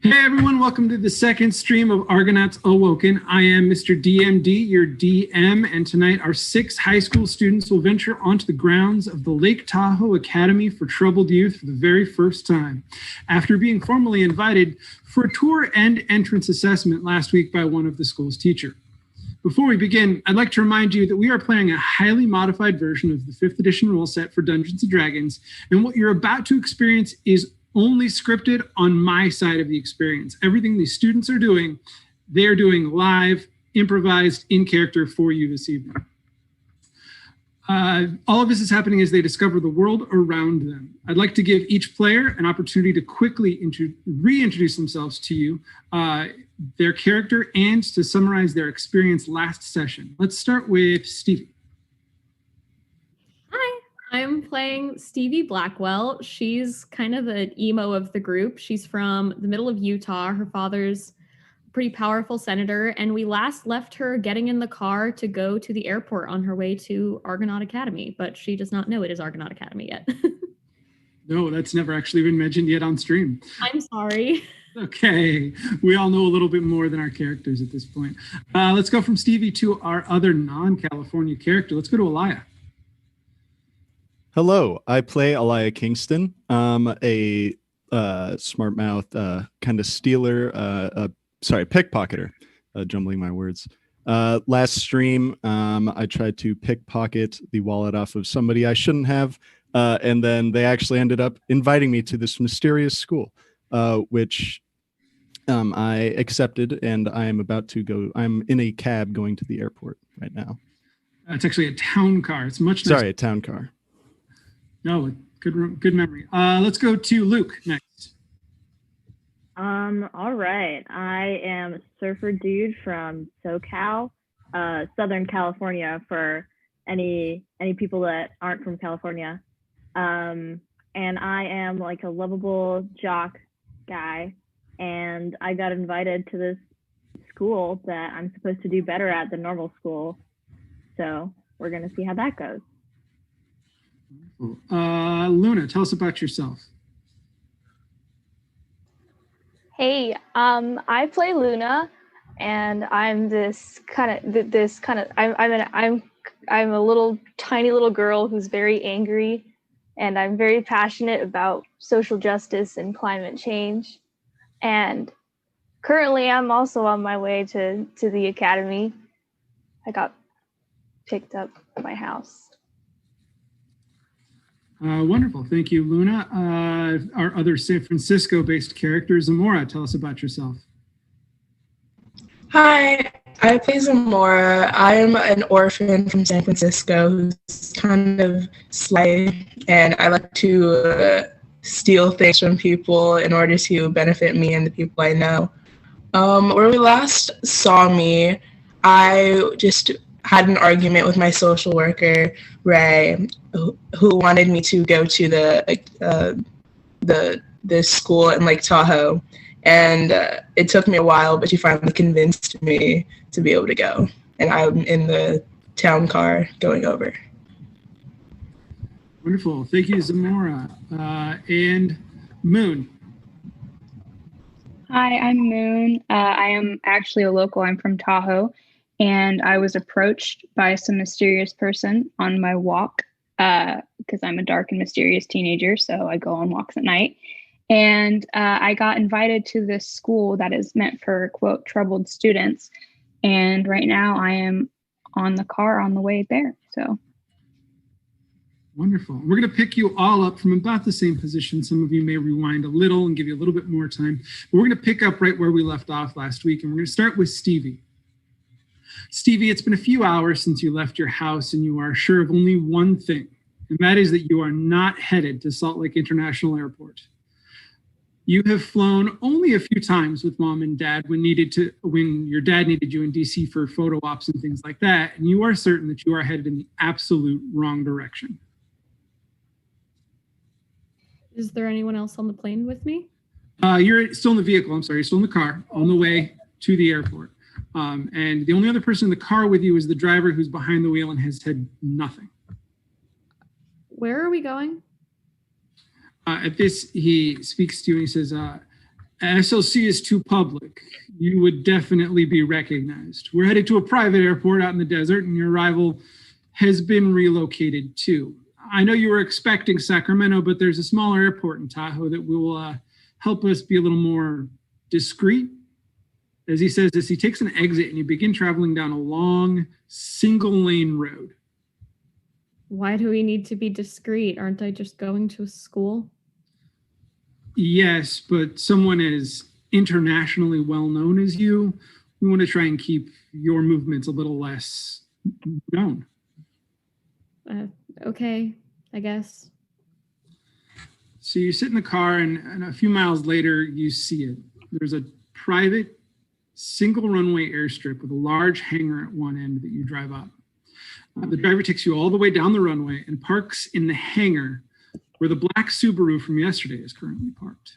Hey everyone, welcome to the second stream of Argonauts Awoken. I am Mr. DMD, your DM, and tonight our 6 high school students will venture onto the grounds of the Lake Tahoe Academy for Troubled Youth for the very first time, after being formally invited for a tour and entrance assessment last week by one of the school's teachers. Before we begin, I'd like to remind you that we are playing a highly modified version of the 5th edition rule set for Dungeons & Dragons, and what you're about to experience is only scripted on my side of the experience. Everything these students are doing, they're doing live, improvised, in character for you this evening. All of this is happening as they discover the world around them. I'd like to give each player an opportunity to quickly reintroduce themselves to you, their character, and to summarize their experience last session. Let's start with Stevie. I'm playing Stevie Blackwell. She's kind of the emo of the group. She's from the middle of Utah. Her father's a pretty powerful senator, and we last left her getting in the car to go to the airport on her way to Argonaut Academy, but she does not know it is Argonaut Academy yet. No, that's never actually been mentioned yet on stream. I'm sorry. Okay, we all know a little bit more than our characters at this point. Let's go from Stevie to our other non-California character. Let's go to Elia. Hello, I play Elia Kingston, a smart mouth kind of stealer, pickpocketer, jumbling my words. Last stream, I tried to pickpocket the wallet off of somebody I shouldn't have, and then they actually ended up inviting me to this mysterious school, which I accepted, and I am about to go. I'm in a cab going to the airport right now. It's actually a town car. It's much nicer. Sorry, a town car. No, good memory. Let's go to Luke next. All right. I am Surfer Dude from SoCal, Southern California for any people that aren't from California. And I am like a lovable jock guy, and I got invited to this school that I'm supposed to do better at than normal school. So we're gonna see how that goes. Luna, tell us about yourself. Hey, I play Luna, and I'm I'm a little tiny little girl who's very angry, and I'm very passionate about social justice and climate change. And currently, I'm also on my way to the academy. I got picked up at my house. Wonderful. Thank you, Luna. Our other San Francisco-based character, Zamora, tell us about yourself. Hi, I play Zamora. I'm an orphan from San Francisco who's kind of sly, and I like to steal things from people in order to benefit me and the people I know. Where we last saw me, I just had an argument with my social worker, Ray, who wanted me to go to the school in Lake Tahoe. And it took me a while, but she finally convinced me to be able to go. And I'm in the town car going over. Wonderful. Thank you, Zamora. And Moon. Hi, I'm Moon. I am actually a local. I'm from Tahoe. And I was approached by some mysterious person on my walk because I'm a dark and mysterious teenager, so I go on walks at night. And I got invited to this school that is meant for, quote, troubled students. And right now I am on the car on the way there. So. Wonderful. We're going to pick you all up from about the same position. Some of you may rewind a little and give you a little bit more time. But we're going to pick up right where we left off last week. And we're going to start with Stevie. Stevie, it's been a few hours since you left your house, and you are sure of only one thing, and that is that you are not headed to Salt Lake International Airport. You have flown only a few times with Mom and Dad when your dad needed you in DC for photo ops and things like that, and you are certain that you are headed in the absolute wrong direction. Is there anyone else on the plane with me? You're still in the vehicle. I'm sorry, you're still in the car on the way to the airport. And the only other person in the car with you is the driver who's behind the wheel and has said nothing. Where are we going? At this, he speaks to you and he says, SLC is too public. You would definitely be recognized. We're headed to a private airport out in the desert, and your arrival has been relocated too. I know you were expecting Sacramento, but there's a smaller airport in Tahoe that will help us be a little more discreet. As he says this, he takes an exit and you begin traveling down a long, single-lane road. Why do we need to be discreet? Aren't I just going to a school? Yes, but someone as internationally well-known as you, we want to try and keep your movements a little less known. Okay, I guess. So you sit in the car, and a few miles later, you see it. There's a private, single runway airstrip with a large hangar at one end that you drive up. The driver takes you all the way down the runway and parks in the hangar where the black Subaru from yesterday is currently parked.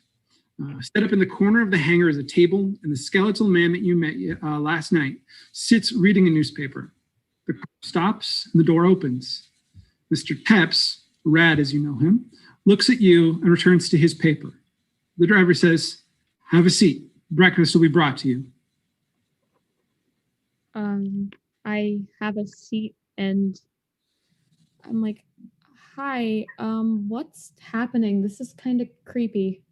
Set up in the corner of the hangar is a table, and the skeletal man that you met last night sits reading a newspaper. The car stops, and the door opens. Mr. Tepps, Rad as you know him, looks at you and returns to his paper. The driver says, "Have a seat. Breakfast will be brought to you." I have a seat and I'm like, "Hi, what's happening? This is kind of creepy."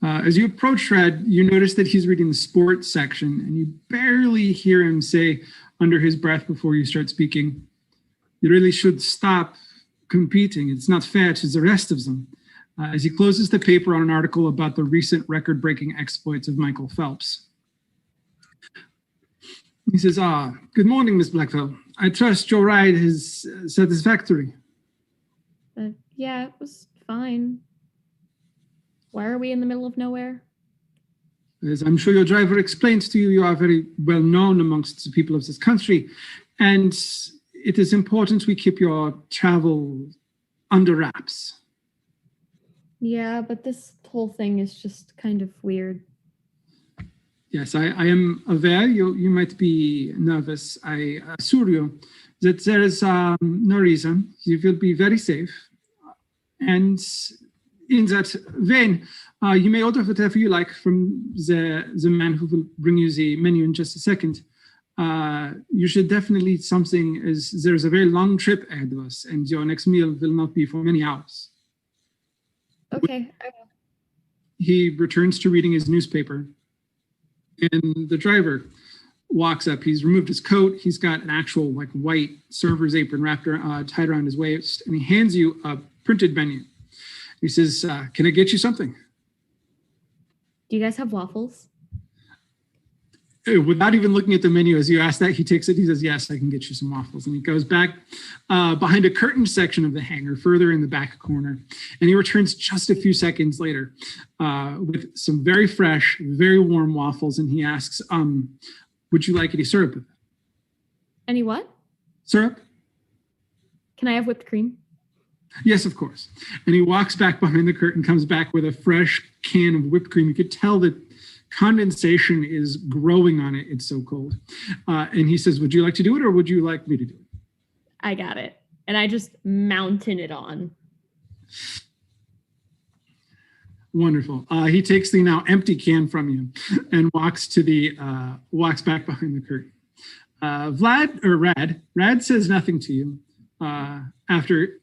As you approach Rad, you notice that he's reading the sports section, and you barely hear him say under his breath before you start speaking, "You really should stop competing. It's not fair to the rest of them." As he closes the paper on an article about the recent record-breaking exploits of Michael Phelps. He says, "Good morning, Miss Blackwell. I trust your ride is satisfactory." Yeah, it was fine. Why are we in the middle of nowhere? As I'm sure your driver explained to you, you are very well known amongst the people of this country, and it is important we keep your travel under wraps. Yeah, but this whole thing is just kind of weird. Yes, I am aware you might be nervous. I assure you that there is no reason. You will be very safe. And in that vein, you may order whatever you like from the man who will bring you the menu in just a second. You should definitely eat something, as there's a very long trip ahead of us, and your next meal will not be for many hours. Okay. He returns to reading his newspaper, and the driver walks up. He's removed his coat. He's got an actual white server's apron wrapped tied around his waist, and he hands you a printed menu. He says, "Can I get you something?" Do you guys have waffles? Without even looking at the menu, as you ask that, he takes it. He says, "Yes, I can get you some waffles." And he goes back behind a curtained section of the hangar, further in the back corner. And he returns just a few seconds later with some very fresh, very warm waffles. And he asks, "Would you like any syrup with that?" Any what? Syrup? Can I have whipped cream? Yes, of course. And he walks back behind the curtain, comes back with a fresh can of whipped cream. You could tell that condensation is growing on it. It's so cold. And he says, "Would you like to do it, or would you like me to do it?" I got it. And I just mountain it on. Wonderful. He takes the now empty can from you and walks back behind the curtain. Rad says nothing to you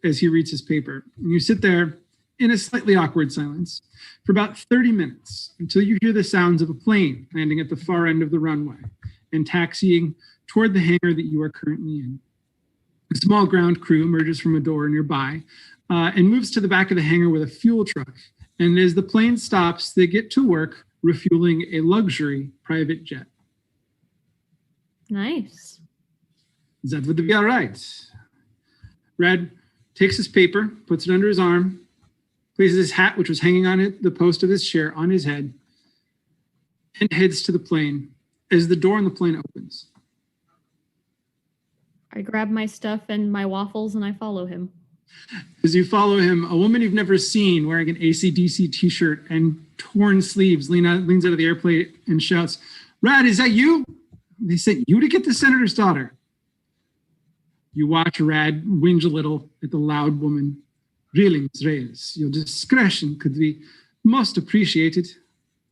as he reads his paper. And you sit there in a slightly awkward silence for about 30 minutes until you hear the sounds of a plane landing at the far end of the runway and taxiing toward the hangar that you are currently in. A small ground crew emerges from a door nearby and moves to the back of the hangar with a fuel truck. And as the plane stops, they get to work refueling a luxury private jet. Nice. That would be all right. Red takes his paper, puts it under his arm, places his hat, which was hanging on the post of his chair, on his head, and heads to the plane as the door on the plane opens. I grab my stuff and my waffles and I follow him. As you follow him, a woman you've never seen wearing an AC/DC t-shirt and torn sleeves leans out of the airplane and shouts, "Rad, is that you? They sent you to get the senator's daughter." You watch Rad whinge a little at the loud woman. "Really, Ms. Reyes, your discretion could be most appreciated."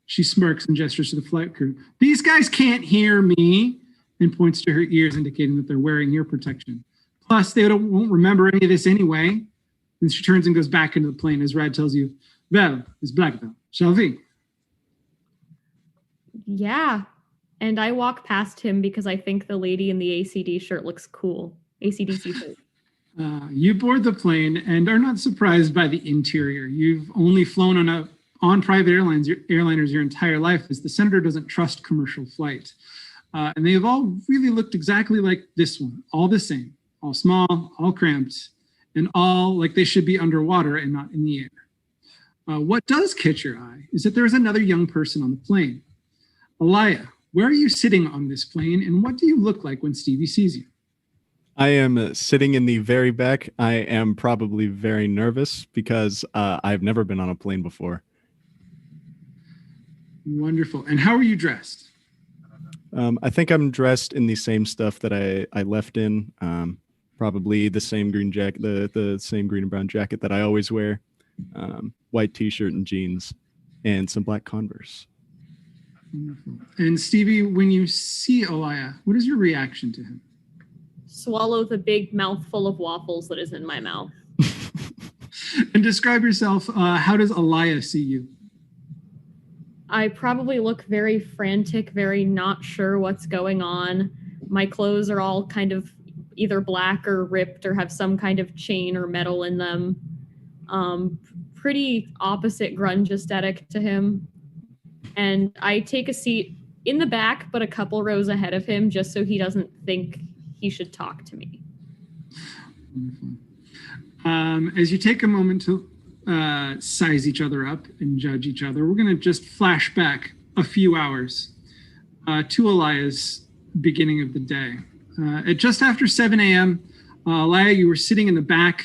She smirks and gestures to the flight crew. These guys can't hear me, and points to her ears, indicating that they're wearing ear protection. Plus, they won't remember any of this anyway. Then she turns and goes back into the plane as Rad tells you, well, it's Blackville, shall we? Yeah. And I walk past him because I think the lady in the ACD shirt looks cool. ACDC shirt. You board the plane and are not surprised by the interior. You've only flown on private airliners your entire life, as the senator doesn't trust commercial flight. And they have all really looked exactly like this one, all the same, all small, all cramped, and all like they should be underwater and not in the air. What does catch your eye is that there is another young person on the plane. Alaya, where are you sitting on this plane, and what do you look like when Stevie sees you? I am sitting in the very back. I am probably very nervous because I've never been on a plane before. Wonderful. And how are you dressed? I think I'm dressed in the same stuff that I left in. Probably the same green jacket, the same green and brown jacket that I always wear. White t-shirt and jeans, and some black Converse. Wonderful. And Stevie, when you see Alaya, what is your reaction to him? Swallow the big mouthful of waffles that is in my mouth. And describe yourself. How does Alaya see you? I probably look very frantic, very not sure what's going on. My clothes are all kind of either black or ripped or have some kind of chain or metal in them. Pretty opposite grunge aesthetic to him. And I take a seat in the back, but a couple rows ahead of him, just so he doesn't think he should talk to me. Wonderful. As you take a moment to size each other up and judge each other, we're going to just flash back a few hours to Alaya's beginning of the day. At just after 7 a.m., Alaya, you were sitting in the back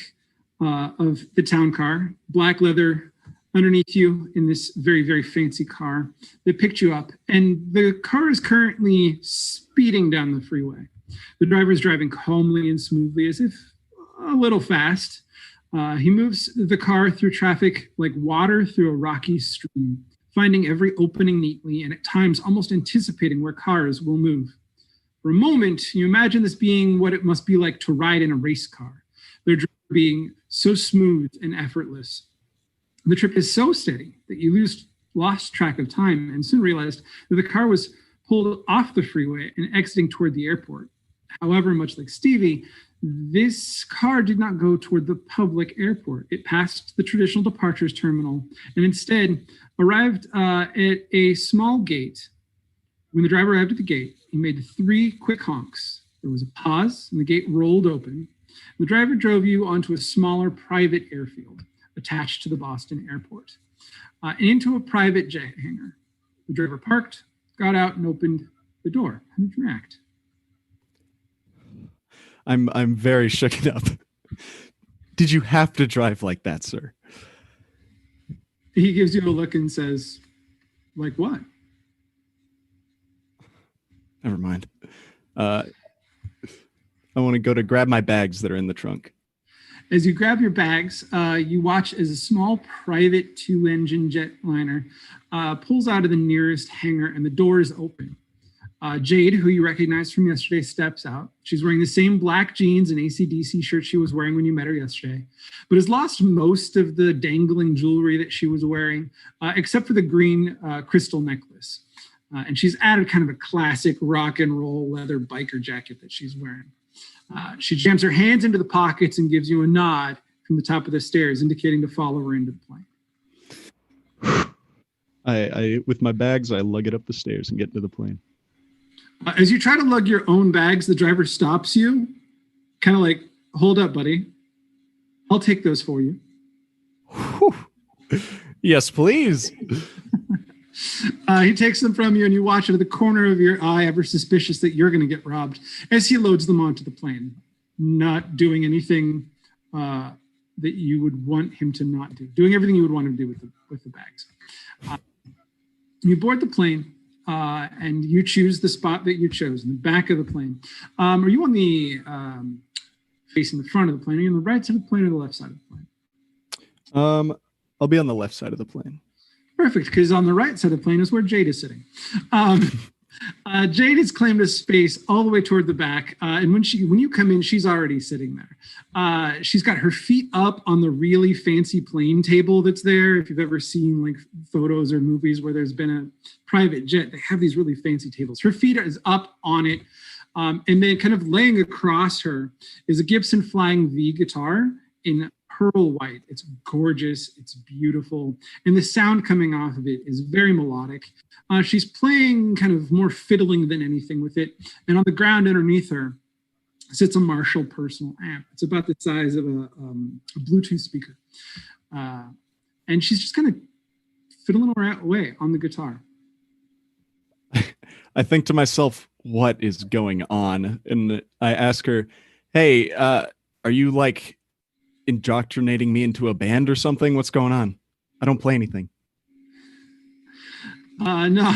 of the town car, black leather underneath you in this very, very fancy car that picked you up. And the car is currently speeding down the freeway. The driver is driving calmly and smoothly, as if a little fast. He moves the car through traffic like water through a rocky stream, finding every opening neatly and at times almost anticipating where cars will move. For a moment, you imagine this being what it must be like to ride in a race car, their driver being so smooth and effortless. The trip is so steady that you lost track of time and soon realized that the car was pulled off the freeway and exiting toward the airport. However, much like Stevie, this car did not go toward the public airport. It passed the traditional departures terminal and instead arrived at a small gate. When the driver arrived at the gate, he made 3 quick honks. There was a pause and the gate rolled open. The driver drove you onto a smaller private airfield attached to the Boston airport and into a private jet hangar. The driver parked, got out, and opened the door. How did you react? I'm very shooken up. Did you have to drive like that, sir? He gives you a look and says, like what? Never mind. I want to go to grab my bags that are in the trunk. As you grab your bags, you watch as a small private 2-engine jetliner pulls out of the nearest hangar and the doors open. Jade, who you recognize from yesterday, steps out. She's wearing the same black jeans and AC/DC shirt she was wearing when you met her yesterday, but has lost most of the dangling jewelry that she was wearing, except for the green crystal necklace. And she's added kind of a classic rock and roll leather biker jacket that she's wearing. She jams her hands into the pockets and gives you a nod from the top of the stairs, indicating to follow her into the plane. I with my bags, I lug it up the stairs and get into the plane. As you try to lug your own bags, the driver stops you, kind of like, hold up, buddy. I'll take those for you. Whew. Yes, please. He takes them from you and you watch out of the corner of your eye, ever suspicious that you're going to get robbed, as he loads them onto the plane, not doing anything that you would want him to not do, doing everything you would want him to do with the bags. You board the plane. And you choose the spot that you chose in the back of the plane. Are you on the facing the front of the plane? Are you on the right side of the plane or the left side of the plane? I'll be on the left side of the plane. Perfect, because on the right side of the plane is where Jade is sitting. Jade has claimed a space all the way toward the back, and when you come in, she's already sitting there. She's got her feet up on the really fancy plane table that's there. If you've ever seen like photos or movies where there's been a private jet, they have these really fancy tables. Her feet is up on it, and then kind of laying across her is a Gibson Flying V guitar in pearl white. It's gorgeous, it's beautiful, and the sound coming off of it is very melodic. She's playing kind of more fiddling than anything with it, and on the ground underneath her sits a Marshall personal amp. It's about the size of a Bluetooth speaker, and she's just kind of fiddling away on the guitar. I think to myself, what is going on? And I ask her, hey, are you like indoctrinating me into a band or something? What's going on? I don't play anything. No,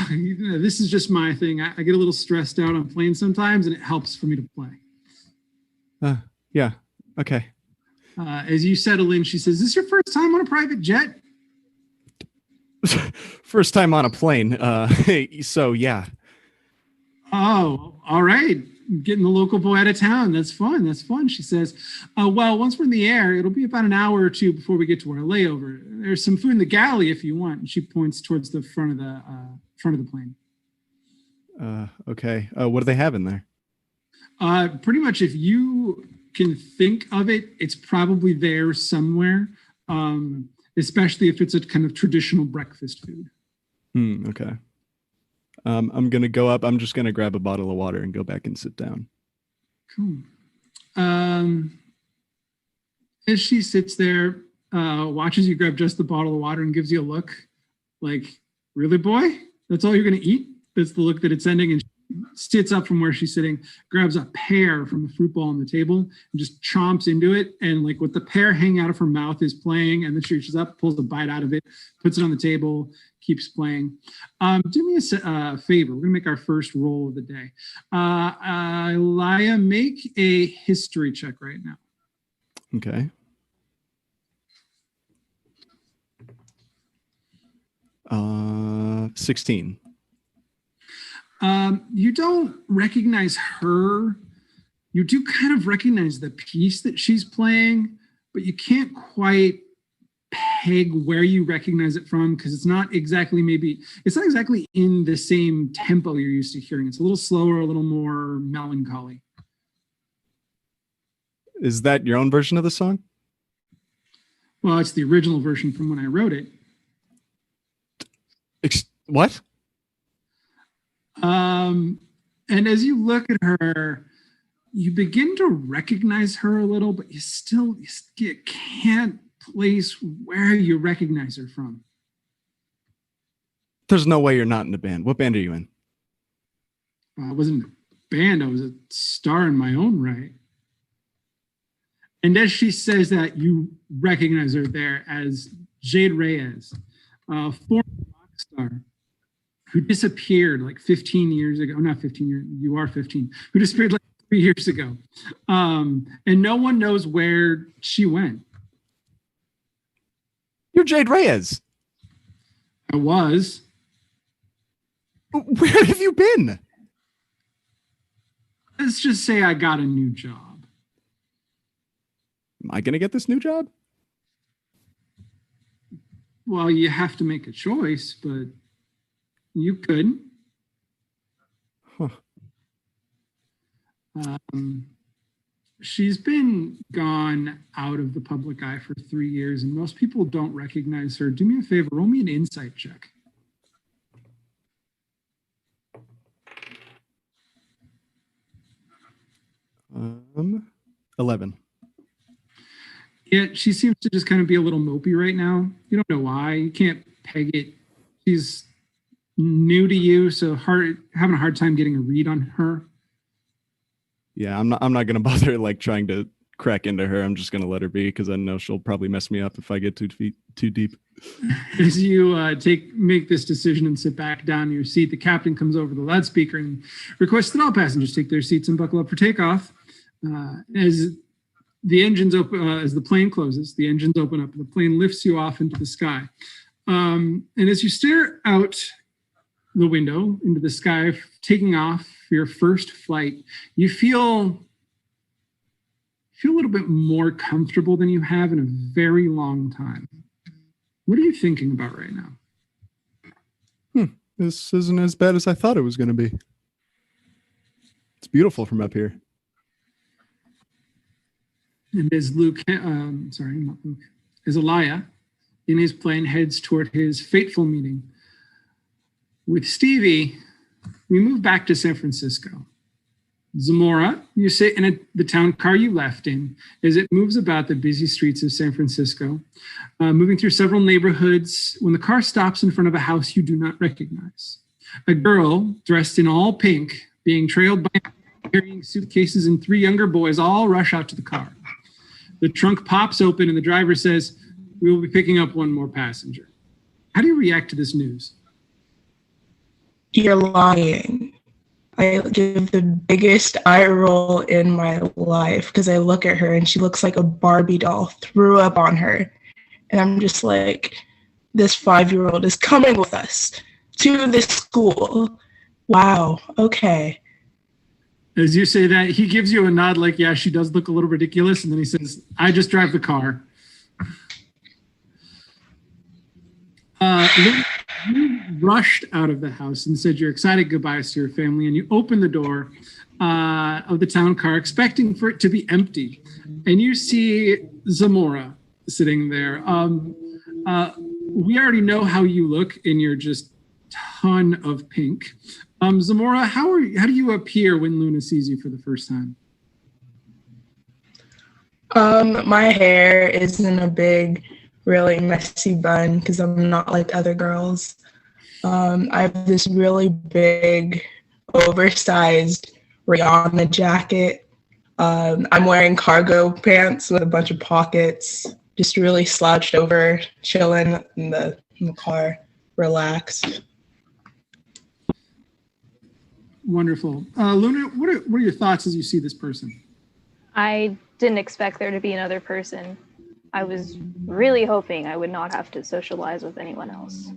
this is just my thing. I get a little stressed out on playing sometimes, and it helps for me to play. Yeah. Okay. As you settle in, she says, "Is this your first time on a private jet?" First time on a plane. So yeah. Oh, all right. Getting the local boy out of town. That's fun. She says, well, once we're in the air, it'll be about an hour or two before we get to our layover. There's some food in the galley if you want. And she points towards the front of the plane. Okay. What do they have in there? Pretty much if you can think of it, it's probably there somewhere, especially if it's a kind of traditional breakfast food. Okay. I'm going to go up. I'm just going to grab a bottle of water and go back and sit down. Cool. As she sits there, watches you grab just the bottle of water and gives you a look like, really, boy? That's all you're going to eat? That's the look that it's sending. And she sits up from where she's sitting, grabs a pear from the fruit bowl on the table and just chomps into it. And like with the pear hanging out of her mouth is playing. And then she reaches up, pulls a bite out of it, puts it on the table, keeps playing. Do me a favor. We're going to make our first roll of the day. Elia, make a history check right now. Okay. 16. You don't recognize her. You do kind of recognize the piece that she's playing, but you can't quite peg where you recognize it from because it's not exactly in the same tempo you're used to hearing. It's a little slower, a little more melancholy. Is that your own version of the song? Well, it's the original version from when I wrote it. What? And as you look at her, you begin to recognize her a little, but you can't place where you recognize her from. There's no way you're not in the band. What band are you in? I wasn't in a band. I was a star in my own right. And as she says that, you recognize her there as Jade Reyes, a former rock star who disappeared like 15 years ago. Not 15 years, you are 15. Who disappeared like 3 years ago. And no one knows where she went. You're Jade Reyes. I was. Where have you been? Let's just say I got a new job. Am I going to get this new job? Well, you have to make a choice, but you could. Huh. She's been gone out of the public eye for 3 years, and most people don't recognize her. Do me a favor, roll me an insight check. Um, 11. Yeah, she seems to just kind of be a little mopey right now. You don't know why. You can't peg it. She's new to you, so having a hard time getting a read on her. Yeah, I'm not going to bother like trying to crack into her. I'm just going to let her be because I know she'll probably mess me up if I get too deep. As you make this decision and sit back down in your seat, the captain comes over the loudspeaker and requests that all passengers take their seats and buckle up for takeoff. As the engines open, as the plane closes, the engines open up and the plane lifts you off into the sky. And as you stare out the window into the sky, taking off your first flight, you feel a little bit more comfortable than you have in a very long time. What are you thinking about right now? This isn't as bad as I thought it was going to be. It's beautiful from up here. And as as Elia in his plane heads toward his fateful meeting with Stevie, we move back to San Francisco. Zamora, you sit in the town car you left in as it moves about the busy streets of San Francisco, moving through several neighborhoods when the car stops in front of a house you do not recognize. A girl dressed in all pink being trailed by carrying suitcases and 3 younger boys all rush out to the car. The trunk pops open and the driver says, "We will be picking up one more passenger." How do you react to this news? You're lying. I give the biggest eye roll in my life because I look at her and she looks like a Barbie doll, threw up on her. And I'm just like, this 5-year-old is coming with us to this school. Wow, okay. As you say that, he gives you a nod like, yeah, she does look a little ridiculous. And then he says, "I just drive the car." You rushed out of the house and said your excited goodbyes to your family, and you opened the door of the town car expecting for it to be empty. And you see Zamora sitting there. We already know how you look in your just ton of pink. Zamora, how do you appear when Luna sees you for the first time? My hair is in a big, really messy bun because I'm not like other girls. I have this really big, oversized Rihanna jacket. I'm wearing cargo pants with a bunch of pockets, just really slouched over, chilling in the car, relaxed. Wonderful. Luna, what are your thoughts as you see this person? I didn't expect there to be another person. I was really hoping I would not have to socialize with anyone else.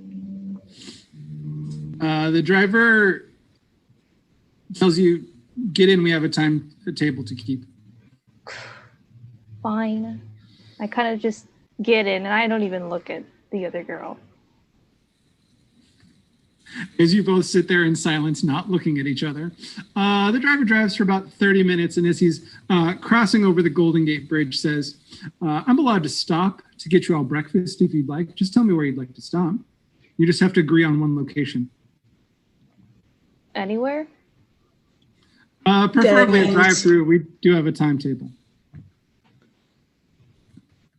The driver tells you, "Get in, we have a table to keep." Fine. I kind of just get in and I don't even look at the other girl. As you both sit there in silence, not looking at each other. The driver drives for about 30 minutes, and as he's crossing over the Golden Gate Bridge, says, "I'm allowed to stop to get you all breakfast if you'd like. Just tell me where you'd like to stop. You just have to agree on one location." Anywhere? Preferably a drive-through. We do have a timetable.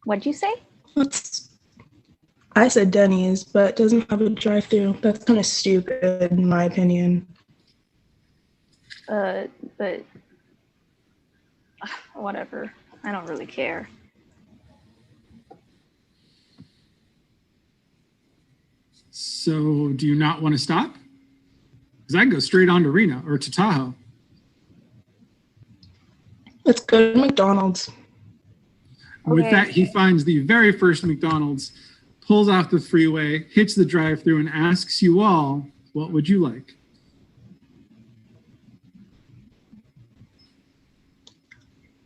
What'd you say? I said Denny's, but it doesn't have a drive-through. That's kind of stupid, in my opinion. But whatever. I don't really care. So do you not want to stop? Because I can go straight on to Reno or to Tahoe. Let's go to McDonald's. With Okay. that, he finds the very first McDonald's, pulls off the freeway, hits the drive-through, and asks you all, "What would you like?"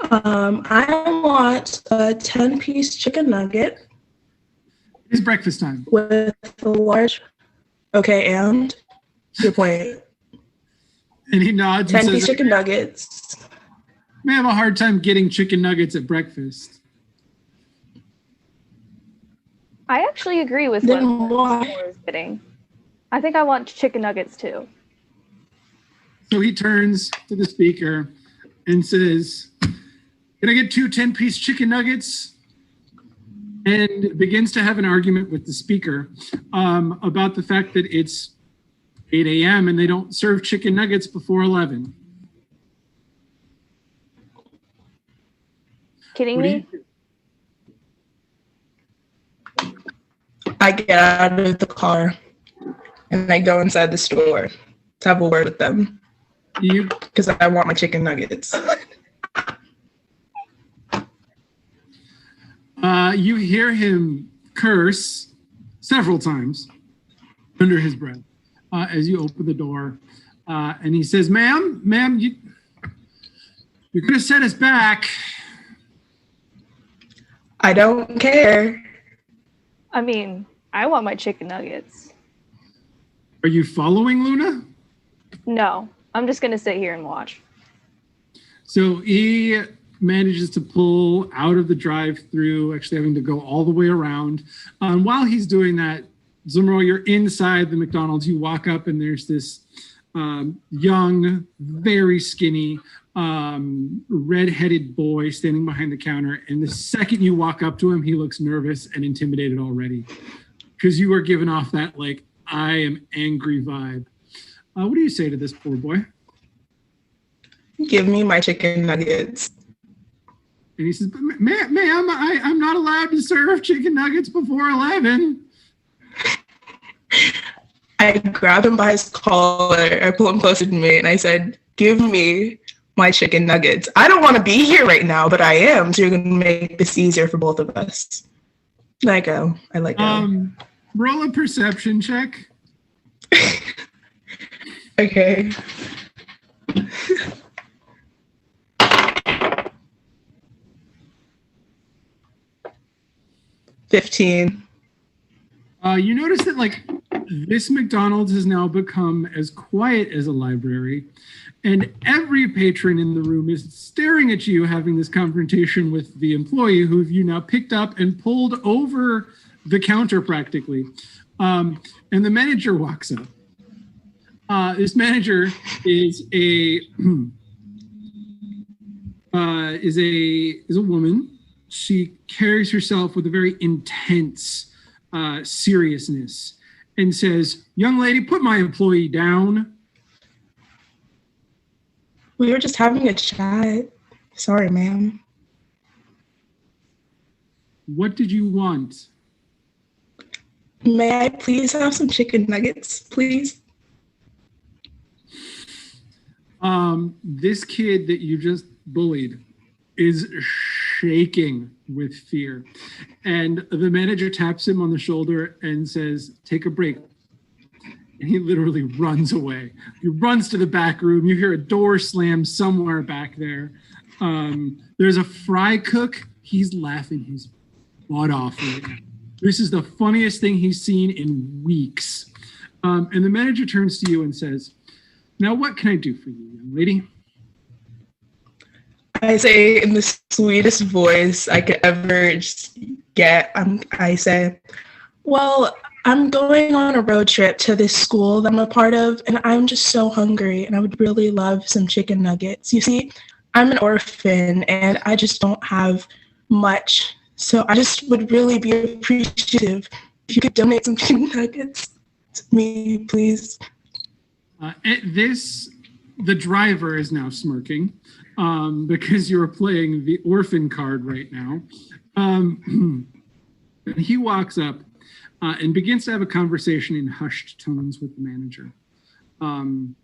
I want a 10-piece chicken nugget It's breakfast time. with a large. Okay, and your point. And he nods and 10-piece says, chicken nuggets. "May have a hard time getting chicken nuggets at breakfast." I actually agree with Then what why? Laura is getting. I think I want chicken nuggets too. So he turns to the speaker and says, "Can I get 2 10-piece chicken nuggets?" And begins to have an argument with the speaker about the fact that it's 8 a.m. and they don't serve chicken nuggets before 11. Kidding What do me? you do? I get out of the car and I go inside the store to have a word with them because I want my chicken nuggets. You hear him curse, several times under his breath as you open the door. And he says, ma'am, you're going to set us back. I don't care. I mean, I want my chicken nuggets. Are you following Luna? No, I'm just going to sit here and watch. So he manages to pull out of the drive-through, actually having to go all the way around. While he's doing that, Zamro, you're inside the McDonald's. You walk up and there's this young, very skinny, red-headed boy standing behind the counter. And the second you walk up to him, he looks nervous and intimidated already because you are giving off that, like, I am angry vibe. What do you say to this poor boy? Give me my chicken nuggets. And he says, ma'am, I'm not allowed to serve chicken nuggets before 11. I grabbed him by his collar. I pulled him closer to me and I said, give me my chicken nuggets. I don't want to be here right now, but I am. So you're going to make this easier for both of us. Let go. I let go. Roll a perception check. Okay. 15. You notice that, like, this McDonald's has now become as quiet as a library, and every patron in the room is staring at you having this confrontation with the employee who you now picked up and pulled over the counter practically. And the manager walks up. This manager is a woman. She carries herself with a very intense seriousness and says, "Young lady, put my employee down." We were just having a chat. Sorry, ma'am. What did you want? May I please have some chicken nuggets, please? This kid that you just bullied is shaking with fear. And the manager taps him on the shoulder and says, "Take a break." And he literally runs away. He runs to the back room. You hear a door slam somewhere back there. There's a fry cook. He's laughing his butt off right now. This is the funniest thing he's seen in weeks. And the manager turns to you and says, "Now, what can I do for you, young lady?" I say in the sweetest voice I could ever just get, I say, "Well, I'm going on a road trip to this school that I'm a part of, and I'm just so hungry, and I would really love some chicken nuggets. You see, I'm an orphan, and I just don't have much, so I just would really be appreciative if you could donate some chicken nuggets to me, please." At this, the driver is now smirking because you're playing the orphan card right now. He walks up and begins to have a conversation in hushed tones with the manager. And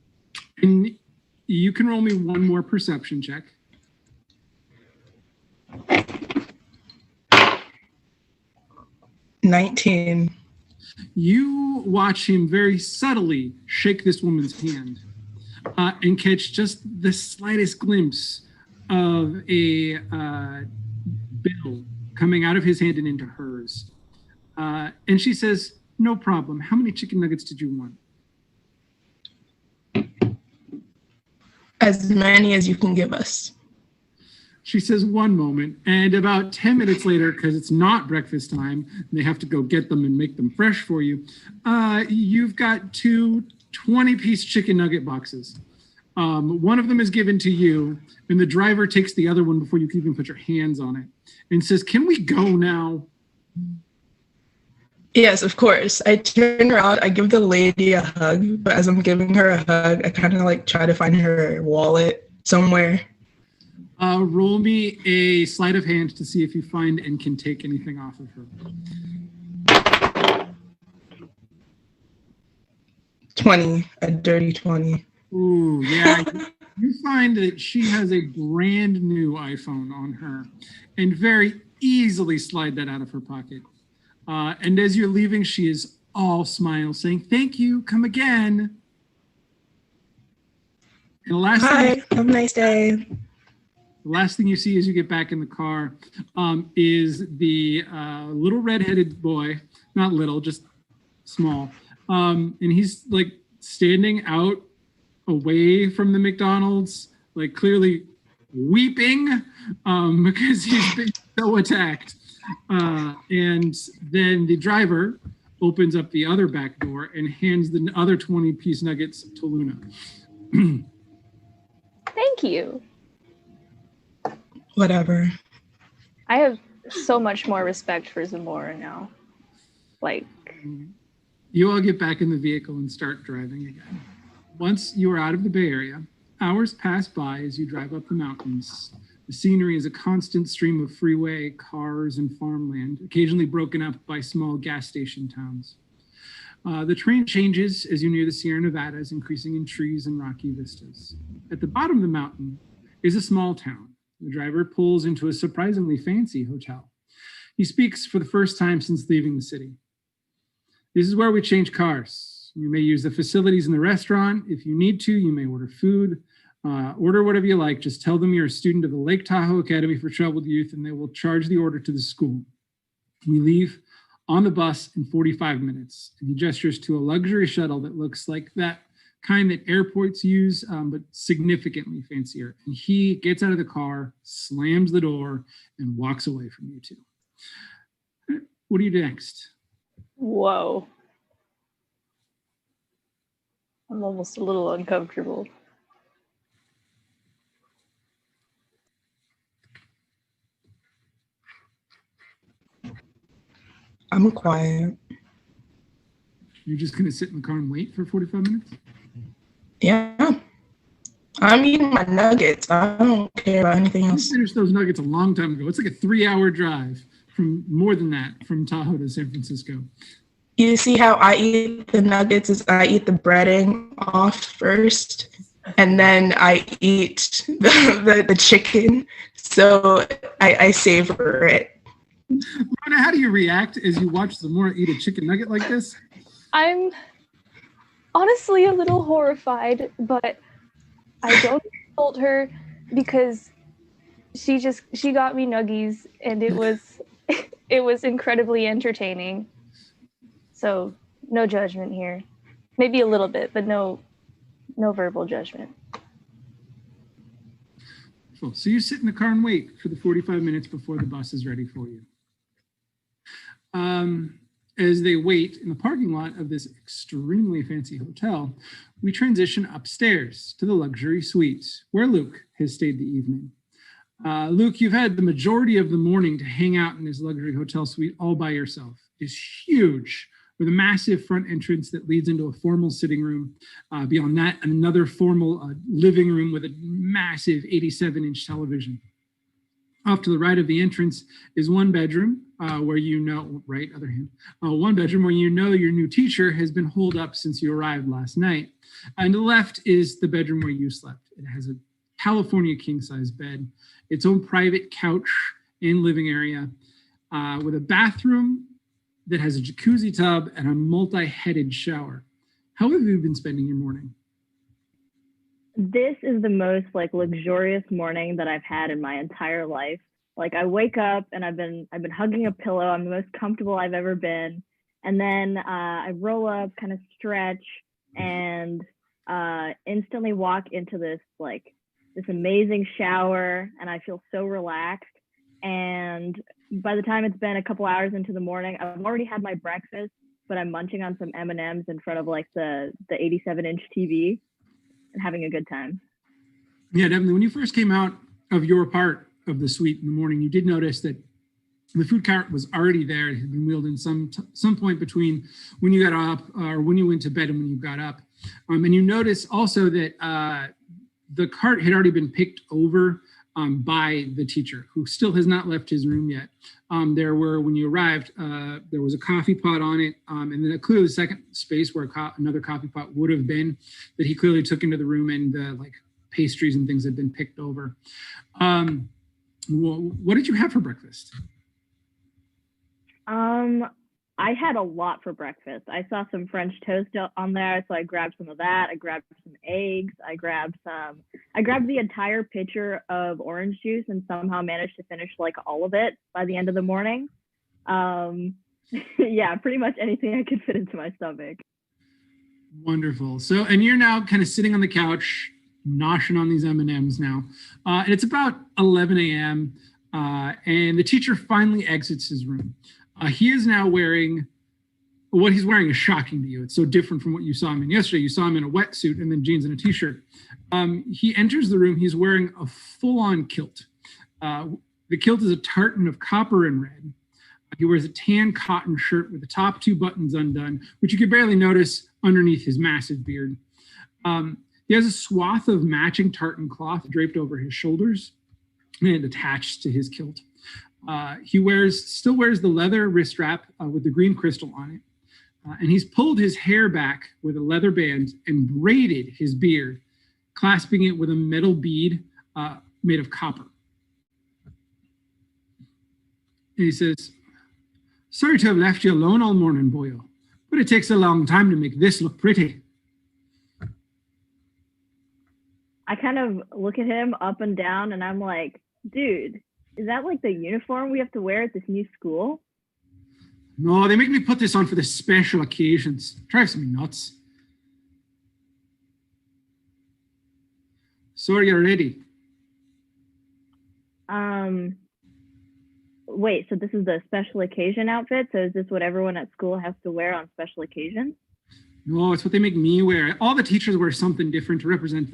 you can roll me one more perception check. 19. You watch him very subtly shake this woman's hand and catch just the slightest glimpse of a bill coming out of his hand and into hers. And she says, "No problem. How many chicken nuggets did you want?" As many as you can give us. She says, "One moment." And about 10 minutes later, because it's not breakfast time, and they have to go get them and make them fresh for you, you've got two 20-piece chicken nugget boxes. One of them is given to you, and the driver takes the other one before you can even put your hands on it and says, "Can we go now?" Yes, of course. I turn around, I give the lady a hug, but as I'm giving her a hug, I kind of like try to find her wallet somewhere. Roll me a sleight of hand to see if you find and can take anything off of her. 20, a dirty 20. Ooh, yeah. You find that she has a brand new iPhone on her and very easily slide that out of her pocket. And as you're leaving, she is all smiles, saying, "Thank you, come again." And the last Bye. thing, Have a nice day. the last thing you see as you get back in the car is the little redheaded boy, not little, just small. And he's like standing out away from the McDonald's, like clearly weeping because he's been so attacked. And then the driver opens up the other back door and hands the other 20-piece nuggets to Luna. Thank you. Whatever. I have so much more respect for Zamora now. Like, You all get back in the vehicle and start driving again. Once you are out of the Bay Area, hours pass by as you drive up the mountains. The scenery is a constant stream of freeway, cars, and farmland, occasionally broken up by small gas station towns. The terrain changes as you near the Sierra Nevadas, increasing in trees and rocky vistas. At the bottom of the mountain is a small town. The driver pulls into a surprisingly fancy hotel. He speaks for the first time since leaving the city. "This is where we change cars. You may use the facilities in the restaurant. If you need to, you may order food. Order whatever you like. Just tell them you're a student of the Lake Tahoe Academy for Troubled Youth, and they will charge the order to the school. We leave on the bus in 45 minutes." And he gestures to a luxury shuttle that looks like that kind that airports use, but significantly fancier. And he gets out of the car, slams the door, and walks away from you two. What do you do next? whoa. I'm almost a little uncomfortable. I'm quiet. You're just going to sit in the car and wait for 45 minutes? Yeah. I'm eating my nuggets. I don't care about anything I else. finished those nuggets a long time ago. It's like a 3-hour drive, from more than that, from Tahoe to San Francisco. You see how I eat the nuggets is I eat the breading off first, and then I eat the chicken. So I savor it. Luna, how do you react as you watch Zamora eat a chicken nugget like this? I'm honestly a little horrified, but I don't insult her because she got me nuggies and it was incredibly entertaining. So no judgment here. Maybe a little bit, but no verbal judgment. Cool. So you sit in the car and wait for the 45 minutes before the bus is ready for you. As they wait in the parking lot of this extremely fancy hotel, we transition upstairs to the luxury suite where Luke has stayed the evening. Luke, you've had the majority of the morning to hang out in this luxury hotel suite all by yourself. It's huge, with a massive front entrance that leads into a formal sitting room. Beyond that, another formal living room with a massive 87-inch television. Off to the right of the entrance is one bedroom where one bedroom where you know your new teacher has been holed up since you arrived last night. And to the left is the bedroom where you slept. It has a California king-size bed, its own private couch and living area, with a bathroom that has a jacuzzi tub and a multi-headed shower. How have you been spending your morning? This is the most luxurious morning that I've had in my entire life. I wake up and I've been hugging a pillow. I'm the most comfortable I've ever been. And then I roll up, kind of stretch, and instantly walk into this amazing shower, and I feel so relaxed. And by the time it's been a couple hours into the morning, I've already had my breakfast, but I'm munching on some M&Ms in front of the 87-inch TV and having a good time. Yeah, definitely. When you first came out of your part of the suite in the morning, you did notice that the food cart was already there. It had been wheeled in some point between when you got up or when you went to bed and when you got up. And you notice also that the cart had already been picked over by the teacher, who still has not left his room yet. When you arrived, there was a coffee pot on it, and then clearly the second space where another coffee pot would have been, that he clearly took into the room, and pastries and things had been picked over. What did you have for breakfast? I had a lot for breakfast. I saw some French toast on there, so I grabbed some of that. I grabbed some eggs. I grabbed the entire pitcher of orange juice and somehow managed to finish like all of it by the end of the morning. Yeah, pretty much anything I could fit into my stomach. Wonderful. So, and you're now kind of sitting on the couch, noshing on these M&Ms now. And it's about 11 a.m. And the teacher finally exits his room. He is now wearing, what he's wearing is shocking to you. It's so different from what you saw him in yesterday. You saw him in a wetsuit and then jeans and a t-shirt. He enters the room. He's wearing a full-on kilt. The kilt is a tartan of copper and red. He wears a tan cotton shirt with the top 2 buttons undone, which you can barely notice underneath his massive beard. He has a swath of matching tartan cloth draped over his shoulders and attached to his kilt. He still wears the leather wrist strap with the green crystal on it. And he's pulled his hair back with a leather band and braided his beard, clasping it with a metal bead made of copper. And he says, "Sorry to have left you alone all morning, boyo, but it takes a long time to make this look pretty." I kind of look at him up and down and I'm like, dude, is that like the uniform we have to wear at this new school? No, they make me put this on for the special occasions. Drives me nuts. So are you ready? Wait, so this is the special occasion outfit? So is this what everyone at school has to wear on special occasions? No, it's what they make me wear. All the teachers wear something different to represent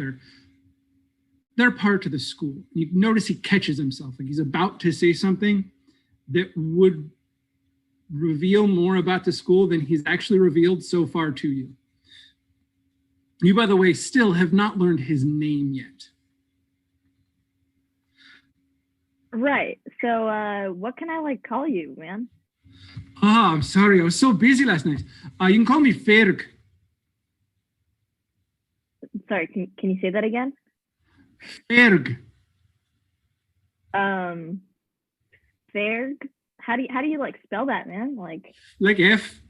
their part of the school. You notice he catches himself, like he's about to say something that would reveal more about the school than he's actually revealed so far to you. You, by the way, still have not learned his name yet. Right. So what can I like call you, man? I'm sorry. I was so busy last night. You can call me Ferg. Sorry, can you say that again? Ferg. Ferg? How do you like spell that, man? Like F.